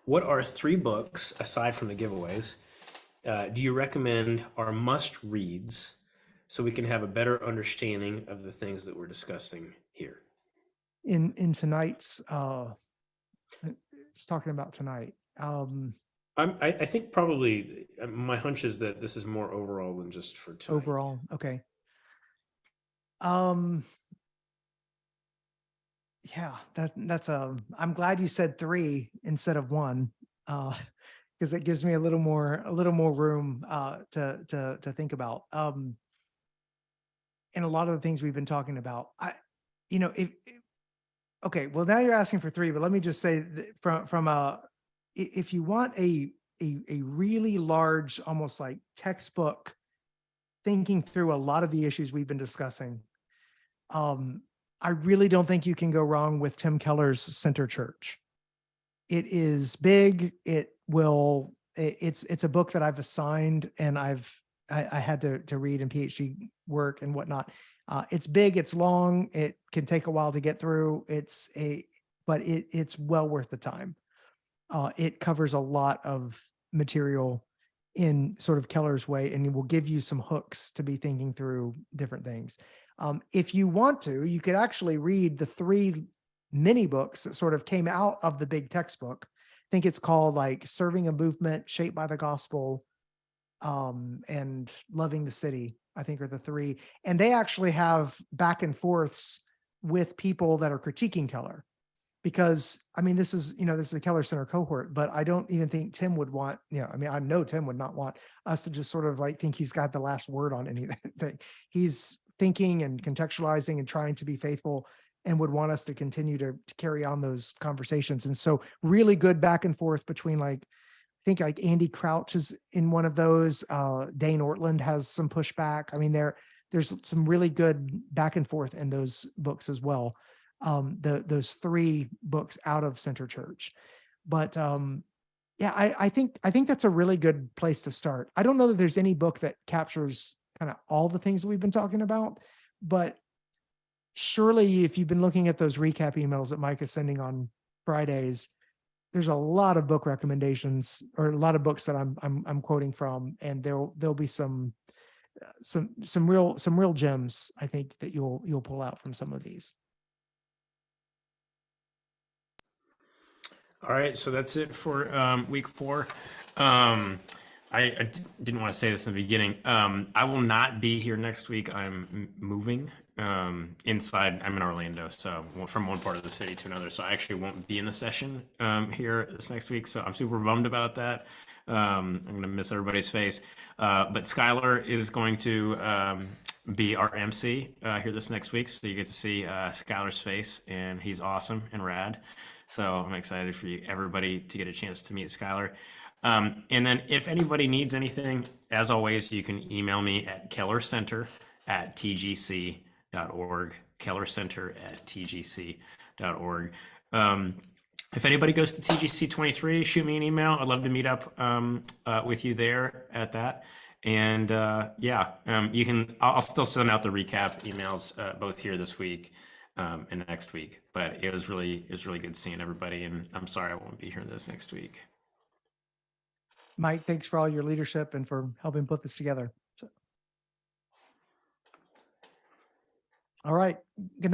What are 3 books, aside from the giveaways, do you recommend are must reads so we can have a better understanding of the things that we're discussing here? In tonight's, it's talking about tonight. I think probably my hunch is that this is more overall than just for tonight. Overall, okay. Yeah, that's I'm glad you said 3 instead of 1, because it gives me a little more room to think about. And a lot of the things we've been talking about, okay, well, now you're asking for 3, but let me just say that if you want a really large, almost like textbook, thinking through a lot of the issues we've been discussing, I really don't think you can go wrong with Tim Keller's Center Church. It is big. It's a book that I've assigned and I had to read in PhD work and whatnot. It's big, it's long, it can take a while to get through. But it's well worth the time. It covers a lot of material in sort of Keller's way, and it will give you some hooks to be thinking through different things. If you want to, you could actually read the 3 mini books that sort of came out of the big textbook. I think it's called like Serving a Movement, Shaped by the Gospel, and Loving the City, I think, are the 3. And they actually have back and forths with people that are critiquing Keller. Because I mean, this is a Keller Center cohort, but I don't even think Tim would want, I know Tim would not want us to just sort of like think he's got the last word on anything. He's thinking and contextualizing and trying to be faithful, and would want us to continue to carry on those conversations. And so really good back and forth between, like, I think like Andy Crouch is in one of those. Dane Ortland has some pushback. I mean, there's some really good back and forth in those books as well. those three books out of Center Church. But yeah, I think that's a really good place to start. I don't know that there's any book that captures kind of all the things that we've been talking about, but surely if you've been looking at those recap emails that Mike is sending on Fridays, there's a lot of book recommendations or a lot of books that I'm quoting from, and there'll be some real gems, I think, that you'll pull out from some of these. All right, so that's it for week 4. I didn't want to say this in the beginning. I will not be here next week. I'm moving inside. I'm in Orlando, so from one part of the city to another. So I actually won't be in the session here this next week. So I'm super bummed about that. I'm going to miss everybody's face. But Skylar is going to be our MC here this next week. So you get to see Skylar's face, and he's awesome and rad. So I'm excited for everybody to get a chance to meet Skylar. And then if anybody needs anything, as always, you can email me at kellercenter@tgc.org, kellercenter@tgc.org. If anybody goes to TGC 23, shoot me an email. I'd love to meet up with you there at that. And you can. I'll still send out the recap emails both here this week and next week. But it was really good seeing everybody. And I'm sorry I won't be here this next week. Mike, thanks for all your leadership and for helping put this together. All right. Good night.